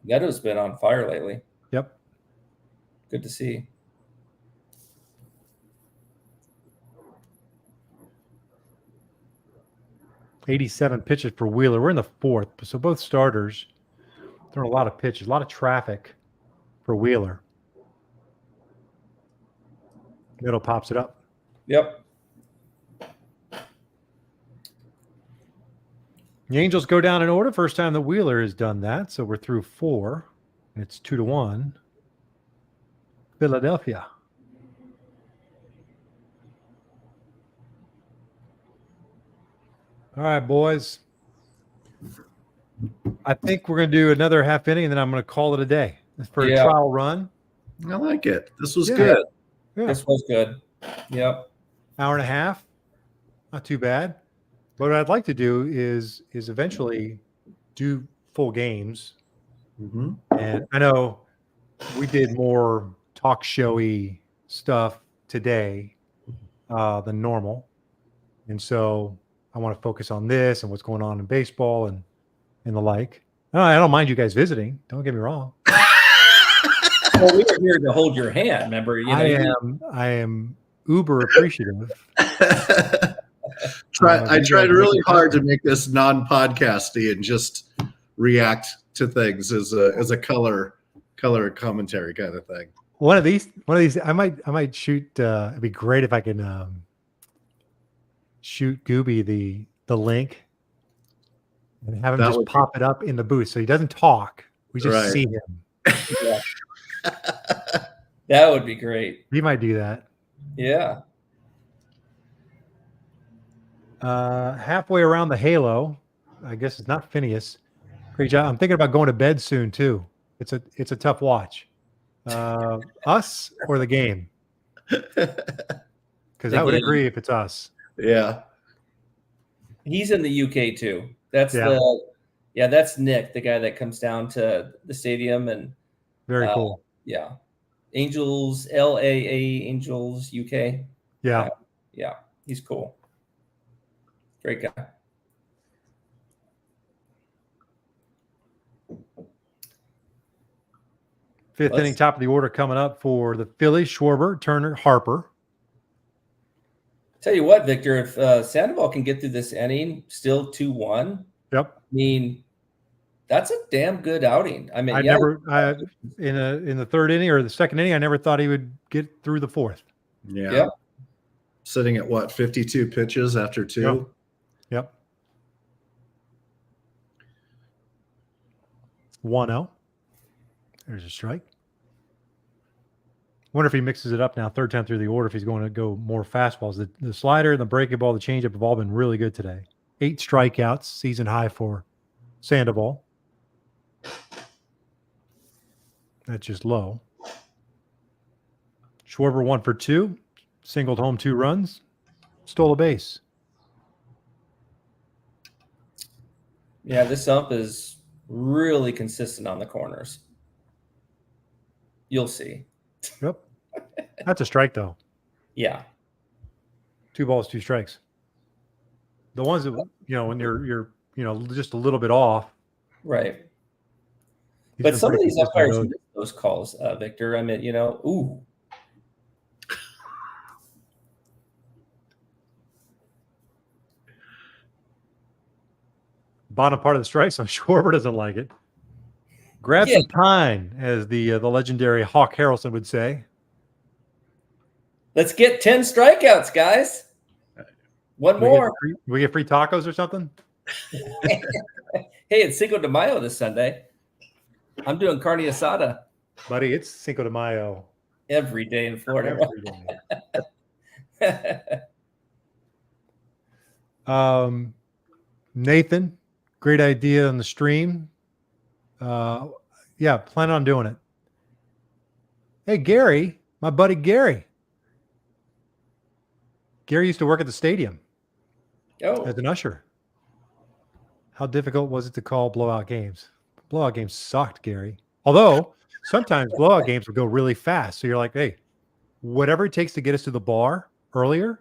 Neto's been on fire lately. Yep. Good to see. '87 pitches for Wheeler. We're in the 4th, so both starters throwing a lot of pitches, a lot of traffic for Wheeler. Neto pops it up. Yep. The Angels go down in order. First time that Wheeler has done that, so we're through 4. And it's 2-1. Philadelphia. All right, boys. I think we're going to do another half inning, and then I'm going to call it a day for a trial run. I like it. This was good. Yeah. This was good. Yep. Hour and a half. Not too bad. What I'd like to do is eventually do full games. Mm-hmm. And I know we did more talk showy stuff today than normal. And so I want to focus on this and what's going on in baseball and the like. I don't mind you guys visiting. Don't get me wrong. Well, we were here to hold your hand. Remember, I am uber appreciative. I tried really hard to make this non-podcasty and just react to things as a color commentary kind of thing. One of these, I might shoot. It'd be great if I can shoot Gooby the link and have him just pop it up in the booth, so he doesn't talk. We just see him. Yeah. That would be great. He might do that. Yeah. Halfway around the halo, I guess it's not Phineas. Great job. I'm thinking about going to bed soon too. It's a tough watch. Us or the game? Because I would agree if it's us. Yeah. He's in the UK too. That's that's Nick, the guy that comes down to the stadium and very cool. Yeah. Angels, LAA Angels UK. Yeah. Yeah. He's cool. Great guy. Fifth inning, top of the order coming up for the Phillies. Schwarber, Turner, Harper. Tell you what, Victor, if Sandoval can get through this inning, still 2-1. Yep. I mean, that's a damn good outing. I mean, in the third inning or the second inning, I never thought he would get through the fourth. Yeah. Yep. Sitting at what, 52 pitches after 2? Yep. 1-0. There's a strike. Wonder if he mixes it up now, third time through the order, if he's going to go more fastballs. The slider, the breaking ball, the changeup have all been really good today. 8 strikeouts, season high for Sandoval. That's just low. Schwarber 1 for 2, singled home 2 runs, stole a base. Yeah, this ump is really consistent on the corners. You'll see. Yep. That's a strike, though. Yeah. 2 balls, 2 strikes. The ones that, when you're just a little bit off. Right. But some of these umpires miss those calls, Victor. I mean, ooh. Bottom part of the strike, so Schwarber doesn't like it. Grab some pine, as the legendary Hawk Harrelson would say. Let's get 10 strikeouts, guys. One more. We get free tacos or something? Hey, it's Cinco de Mayo this Sunday. I'm doing carne asada. Buddy, it's Cinco de Mayo. Every day in Florida. Nathan, great idea on the stream. Yeah, plan on doing it. Hey, Gary, my buddy Gary. Gary used to work at the stadium as an usher. How difficult was it to call blowout games? Blowout games sucked, Gary. Although sometimes blowout games would go really fast. So you're like, hey, whatever it takes to get us to the bar earlier.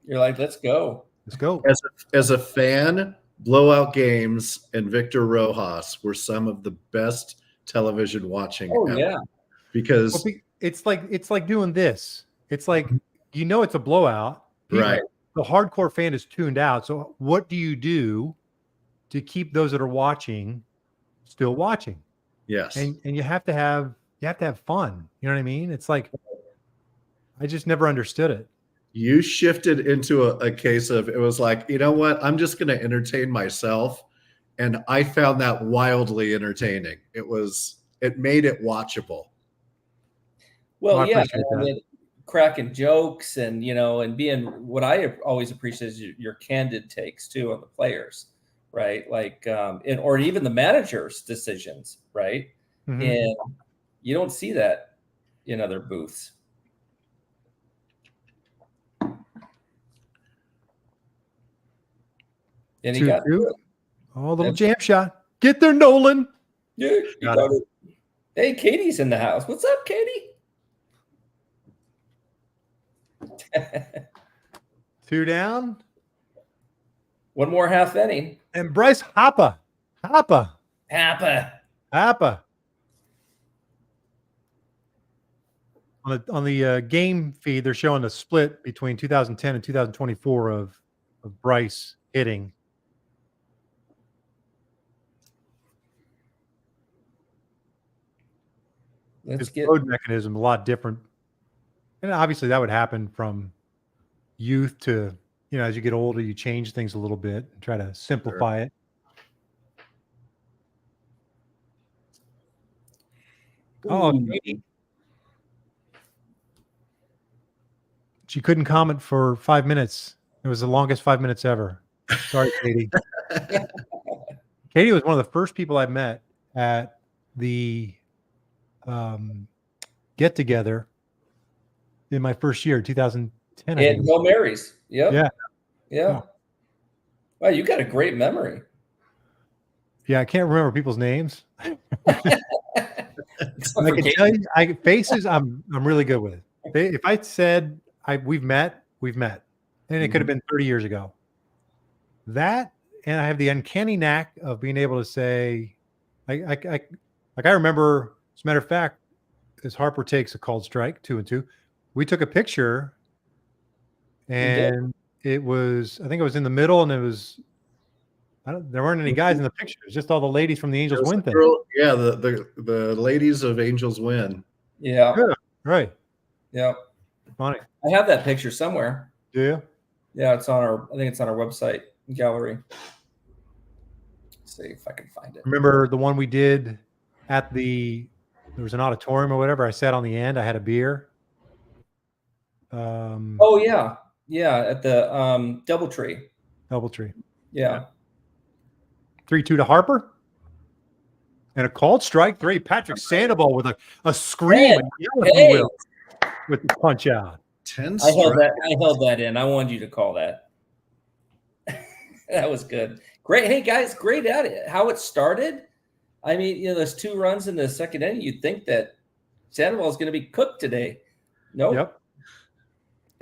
You're like, let's go. Let's go. As a fan, blowout games and Victor Rojas were some of the best television watching ever. Yeah. Because it's like doing this. It's like, it's a blowout. Right. The hardcore fan is tuned out. So what do you do to keep those that are watching still watching? Yes. And you have to have fun. You know what I mean? It's like, I just never understood it. You shifted into a case of, it was like, you know what? I'm just going to entertain myself. And I found that wildly entertaining. It made it watchable. Well, yeah. Cracking jokes and, and being, what I always appreciate is your candid takes too on the players, right? Like, or even the manager's decisions, right? Mm-hmm. And you don't see that in other booths. And he got it. Oh, little jam shot. Get there, Nolan. Yeah, got it. Hey, Katie's in the house. What's up, Katie? 2 down. One more half inning. And Bryce Hoppa. On the game feed, they're showing the split between 2010 and 2024 of Bryce hitting. His load mechanism a lot different. And obviously that would happen from youth to, as you get older, you change things a little bit and try to simplify it. Oh, Katie. She couldn't comment for 5 minutes. It was the longest 5 minutes ever. Sorry, Katie. Katie was one of the first people I met at the get together in my first year, 2010. And Bill Mary's. Yep. Yeah. Wow, you got a great memory. Yeah, I can't remember people's names. I can tell you, faces. I'm really good with. If I said we've met, and it could have been 30 years ago. That, and I have the uncanny knack of being able to say, I Like I remember, as a matter of fact, as Harper takes a called strike, 2-2, we took a picture, and it was, I think it was in the middle, and it was, there weren't any guys in the picture. It was just all the ladies from the Angels win thing. Yeah, the ladies of Angels win. Yeah. Right. Yeah. Funny. I have that picture somewhere. Do you? Yeah, I think it's on our website gallery. Let's see if I can find it. Remember the one we did at there was an auditorium or whatever. I sat on the end. I had a beer. Oh yeah. Yeah. At the Doubletree. Doubletree. Yeah. 3-2 to Harper. And a called strike 3. Patrick Sandoval with a scream, and yell, if you will, with the punch out. 10 I held that in. I wanted you to call that. That was good. Great. Hey guys, great at it. How it started. I mean, those 2 runs in the second inning, you'd think that Sandoval is going to be cooked today. Nope. Yep.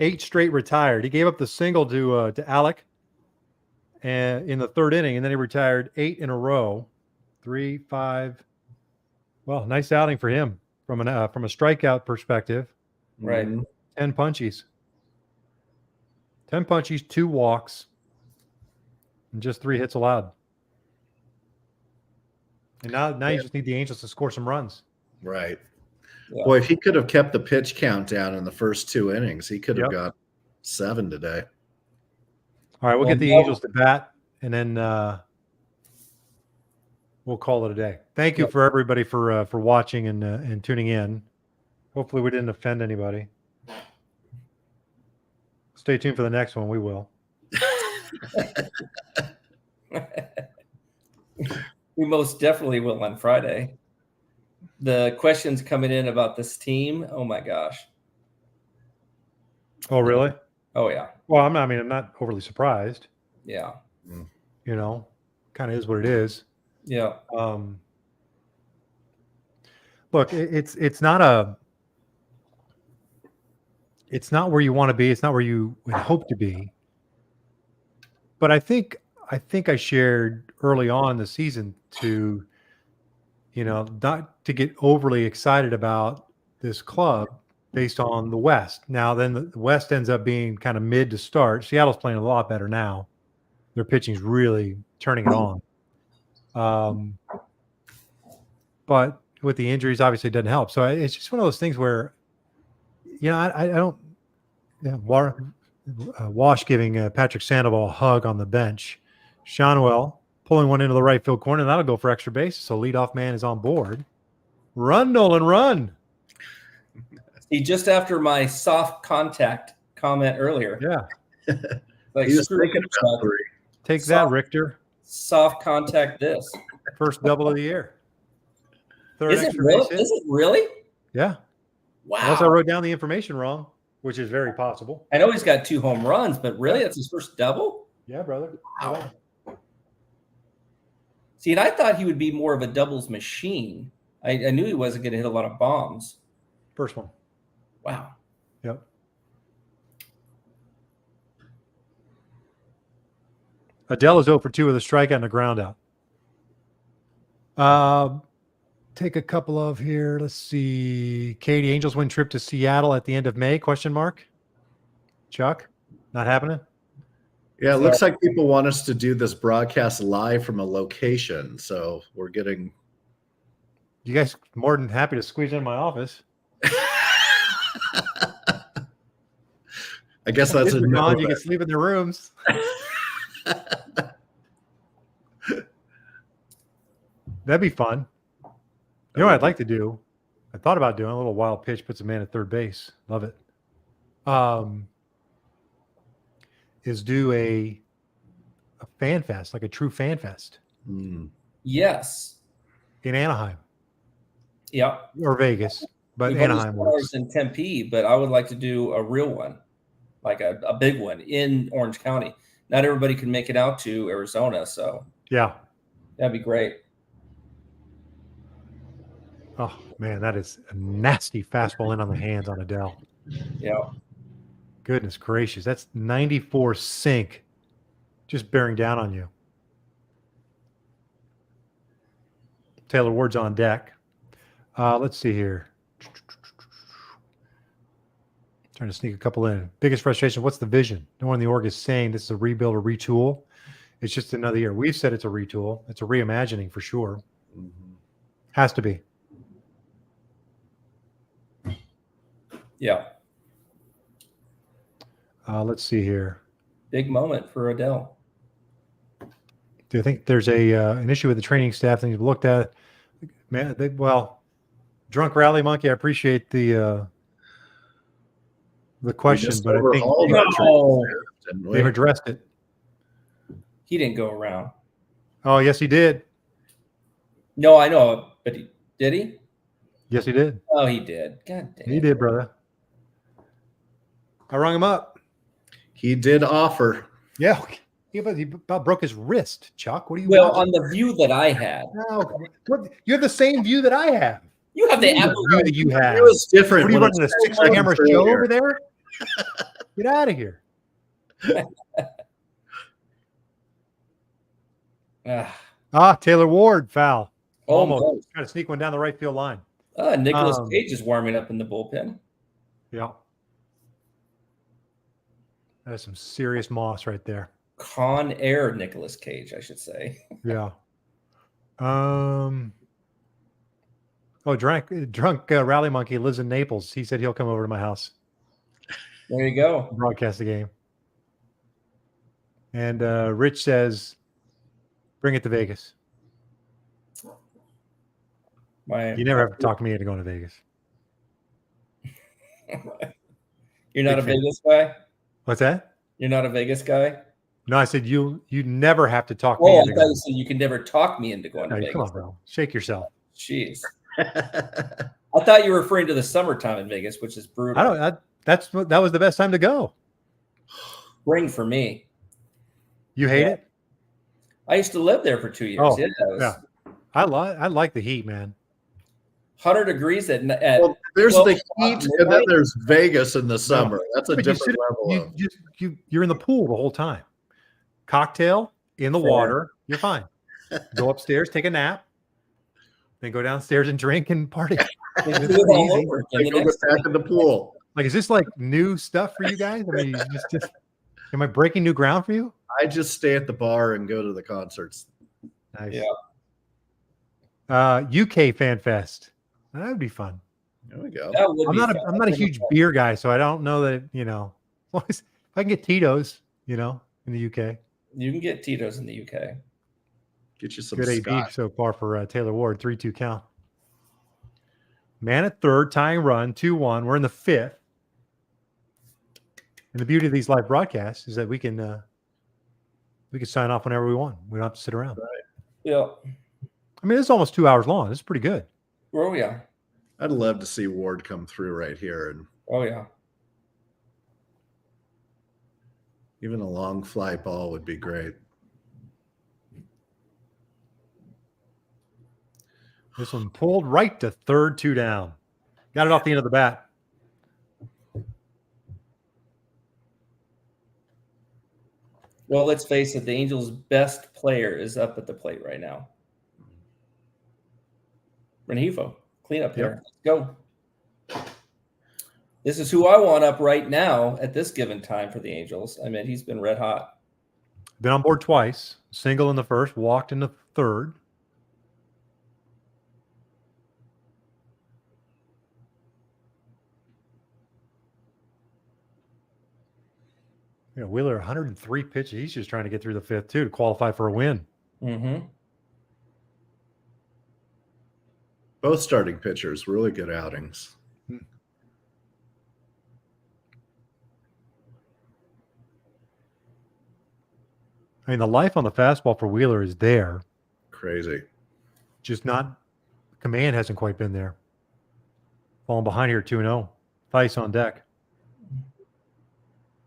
8 straight retired. He gave up the single to Alec and in the 3rd inning, and then he retired 8 in a row. 3, 5. Well, nice outing for him from a strikeout perspective. Right. 10 punchies. 10 punchies, 2 walks, and just 3 hits allowed. And now you just need the Angels to score some runs. Right. Yeah. Boy, if he could have kept the pitch count down in the first 2 innings, he could have got 7 today. All right, we'll get the Angels to bat, and then we'll call it a day. Thank you for everybody for watching and tuning in. Hopefully we didn't offend anybody. Stay tuned for the next one. We will. We most definitely will on Friday. The questions coming in about this team. Oh my gosh. Oh, really? Oh yeah. Well, I'm not overly surprised. Yeah. Kind of is what it is. Yeah. Look, it's not where you want to be. It's not where you would hope to be. But I think I shared early on in the season to, not to get overly excited about this club based on the West. Now, then the West ends up being kind of mid to start. Seattle's playing a lot better now. Their pitching's really turning it on. But with the injuries, obviously it doesn't help. So it's just one of those things where, I don't. Yeah, Wash giving Patrick Sandoval a hug on the bench. Shonwell pulling one into the right field corner, and that'll go for extra bases. So leadoff man is on board. Run, Nolan, run. See, just after my soft contact comment earlier. Yeah. Like, take that, Richter. Soft contact this. First double of the year. Third Is it extra really? base hit. Is it really? Yeah. Wow. Unless I wrote down the information wrong, which is very possible. I know he's got 2 home runs, but really, that's his first double? Yeah, brother. Wow. See, and I thought he would be more of a doubles machine. I knew he wasn't going to hit a lot of bombs. First one. Wow. Yep. Adele is 0 for 2 with a strikeout and a ground out. Take a couple of here. Let's see. Katie, Angels win trip to Seattle at the end of May? ? Chuck, not happening? Yeah, it looks like people want us to do this broadcast live from a location. So we're getting. You guys more than happy to squeeze in my office. I guess that's a no. You can sleep in their rooms. That'd be fun. You know what I'd like to do? I thought about doing a little wild pitch, puts a man at third base. Love it. Is do a fan fest, like a true fan fest. Yes. In Anaheim. Yeah. Or Vegas. But We've Anaheim works. In Tempe, but I would like to do a real one, like a big one in Orange County. Not everybody can make it out to Arizona, so yeah, that'd be great. Oh man, that is a nasty fastball in on the hands on Adele. Yeah. Goodness gracious, that's 94 sink, just bearing down on you. Taylor Ward's on deck. Let's see here. Trying to sneak a couple in. Biggest frustration. What's the vision? No one in the org is saying this is a rebuild or retool. It's just another year. We've said it's a retool. It's a reimagining for sure. Mhm. Has to be. Yeah. Let's see here. Big moment for Odell. Do you think there's an issue with the training staff that you've looked at? Man, drunk rally monkey. I appreciate the We question, just but I think overhauled our No. training staff, didn't we? they've addressed it. He didn't go around. Oh, yes, he did. No, I know, but did he? Yes, he did. Oh, he did. God damn. He did, brother. I rung him up. He did offer. Yeah. He about broke his wrist, Chuck. What are you Well, watching? on the view that I had, No, what, you have the same view that I have. you have the The Apple. view that you have. It was different. What are you when running a it's 6 seconds camera show earlier. over there? Get out of here. Taylor Ward, foul. Oh, Almost. no. Trying to sneak one down the right field line. Nicholas Cage is warming up in the bullpen. Yeah. That's some serious moss right there. Con Air Nicholas Cage, I should say. Yeah. Drunk rally monkey lives in Naples. He said he'll come over to my house, There you go. broadcast the game. And Rich says, bring it to Vegas. You never have to talk me into going to Vegas. You're not Big a fan. Vegas guy? What's that? You're not a Vegas guy? No, I said you never have to talk me Oh, I into thought you going. said you can never talk me into going to Hey, Vegas. come on, bro. Shake yourself. Jeez. I thought you were referring to the summertime in Vegas, which is brutal. That was the best time to go. Spring for me. You hate Yeah. it? I used to live there for 2 years. Oh, yeah, it was yeah. I like the heat, man. 100 degrees at Well, there's 12 the o'clock heat, and then midnight. there's Vegas in the summer. That's a But you different level of. you're in the pool the whole time. Cocktail in the Fair. water, you're fine. Go upstairs, take a nap, then go downstairs and drink and party. And It's do it all easy. over again They the go next get back in the pool. Like, is this like new stuff for you guys? I mean, you just am I breaking new ground for you? I just stay at the bar and go to the concerts. Nice. Yeah. UK Fan Fest. That would be fun. There we go. That would I'm be not fun. I'm not a huge beer guy, so I don't know that, if I can get Tito's, in the UK. You can get Tito's in the UK. Get you some Good AB scotch. so far for Taylor Ward, 3-2 count. Man at third, tying run, 2-1. We're in the fifth. And the beauty of these live broadcasts is that we can sign off whenever we want. We don't have to sit around. Yeah. I mean, it's almost 2 hours long. This is pretty good. Oh, yeah. I'd love to see Ward come through right here, and Oh, yeah. even a long fly ball would be great. This one pulled right to third, 2 down. Got it off the end of the bat. Well, let's face it. The Angels' best player is up at the plate right now. Rengifo, clean up here. Let's go. This is who I want up right now at this given time for the Angels. I mean, he's been red hot. Been on board twice. Single in the first, walked in the third. Wheeler, 103 pitches. He's just trying to get through the fifth, too, to qualify for a win. Mm-hmm. Both starting pitchers, really good outings. I mean, the life on the fastball for Wheeler is there. Crazy. Just not, command hasn't quite been there. Falling behind here 2-0. Thice on deck.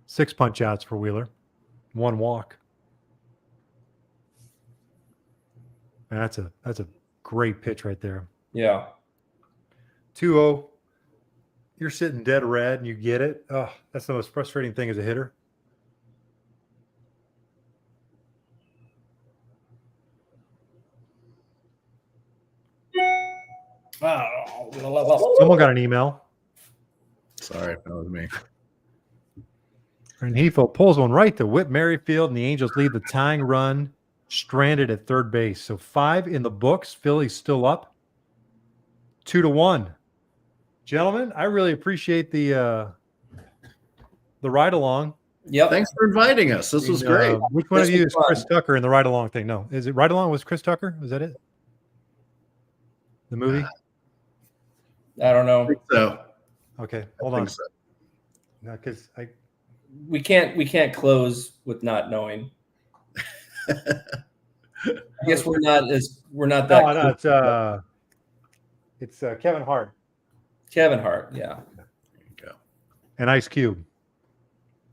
6 punch outs for Wheeler. 1 walk. And that's a great pitch right there. Yeah. 2-0. You're sitting dead red and you get it. Oh, that's the most frustrating thing as a hitter. Someone got an email. Sorry, that was me. And Hefo pulls one right to Whit Merrifield, and the Angels lead the tying run, stranded at third base. So 5 in the books. Phillies still up 2-1. Gentlemen, I really appreciate the ride along. Yep. Thanks for inviting us. This was great. Which one This of you was is Chris Tucker in the ride along thing? No, is it ride along with Chris Tucker? Was that it? The movie? I don't I know. think so. Okay, I hold think on. so. No, because I We can't close with not knowing. I guess we're not that. no, it's Kevin Hart Kevin Hart. Yeah. There you go. and Ice Cube.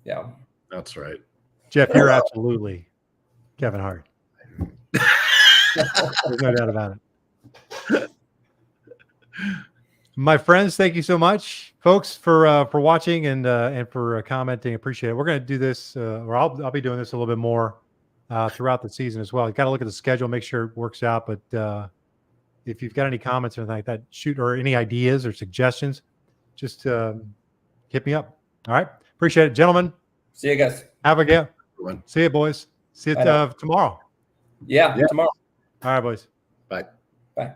Yeah. That's right. Jeff, you're absolutely Kevin Hart. There's no doubt about it. My friends, thank you so much, folks, for watching and for commenting. Appreciate it. We're going to do this, or I'll be doing this a little bit more throughout the season as well. You got to look at the schedule, make sure it works out. But if you've got any comments or anything like that, shoot, or any ideas or suggestions, just hit me up. All right, appreciate it, gentlemen. See you guys. Have a good Everyone. See you, boys. See you Bye now. tomorrow. Yeah. Yeah. Tomorrow. All right, boys. Bye. Bye.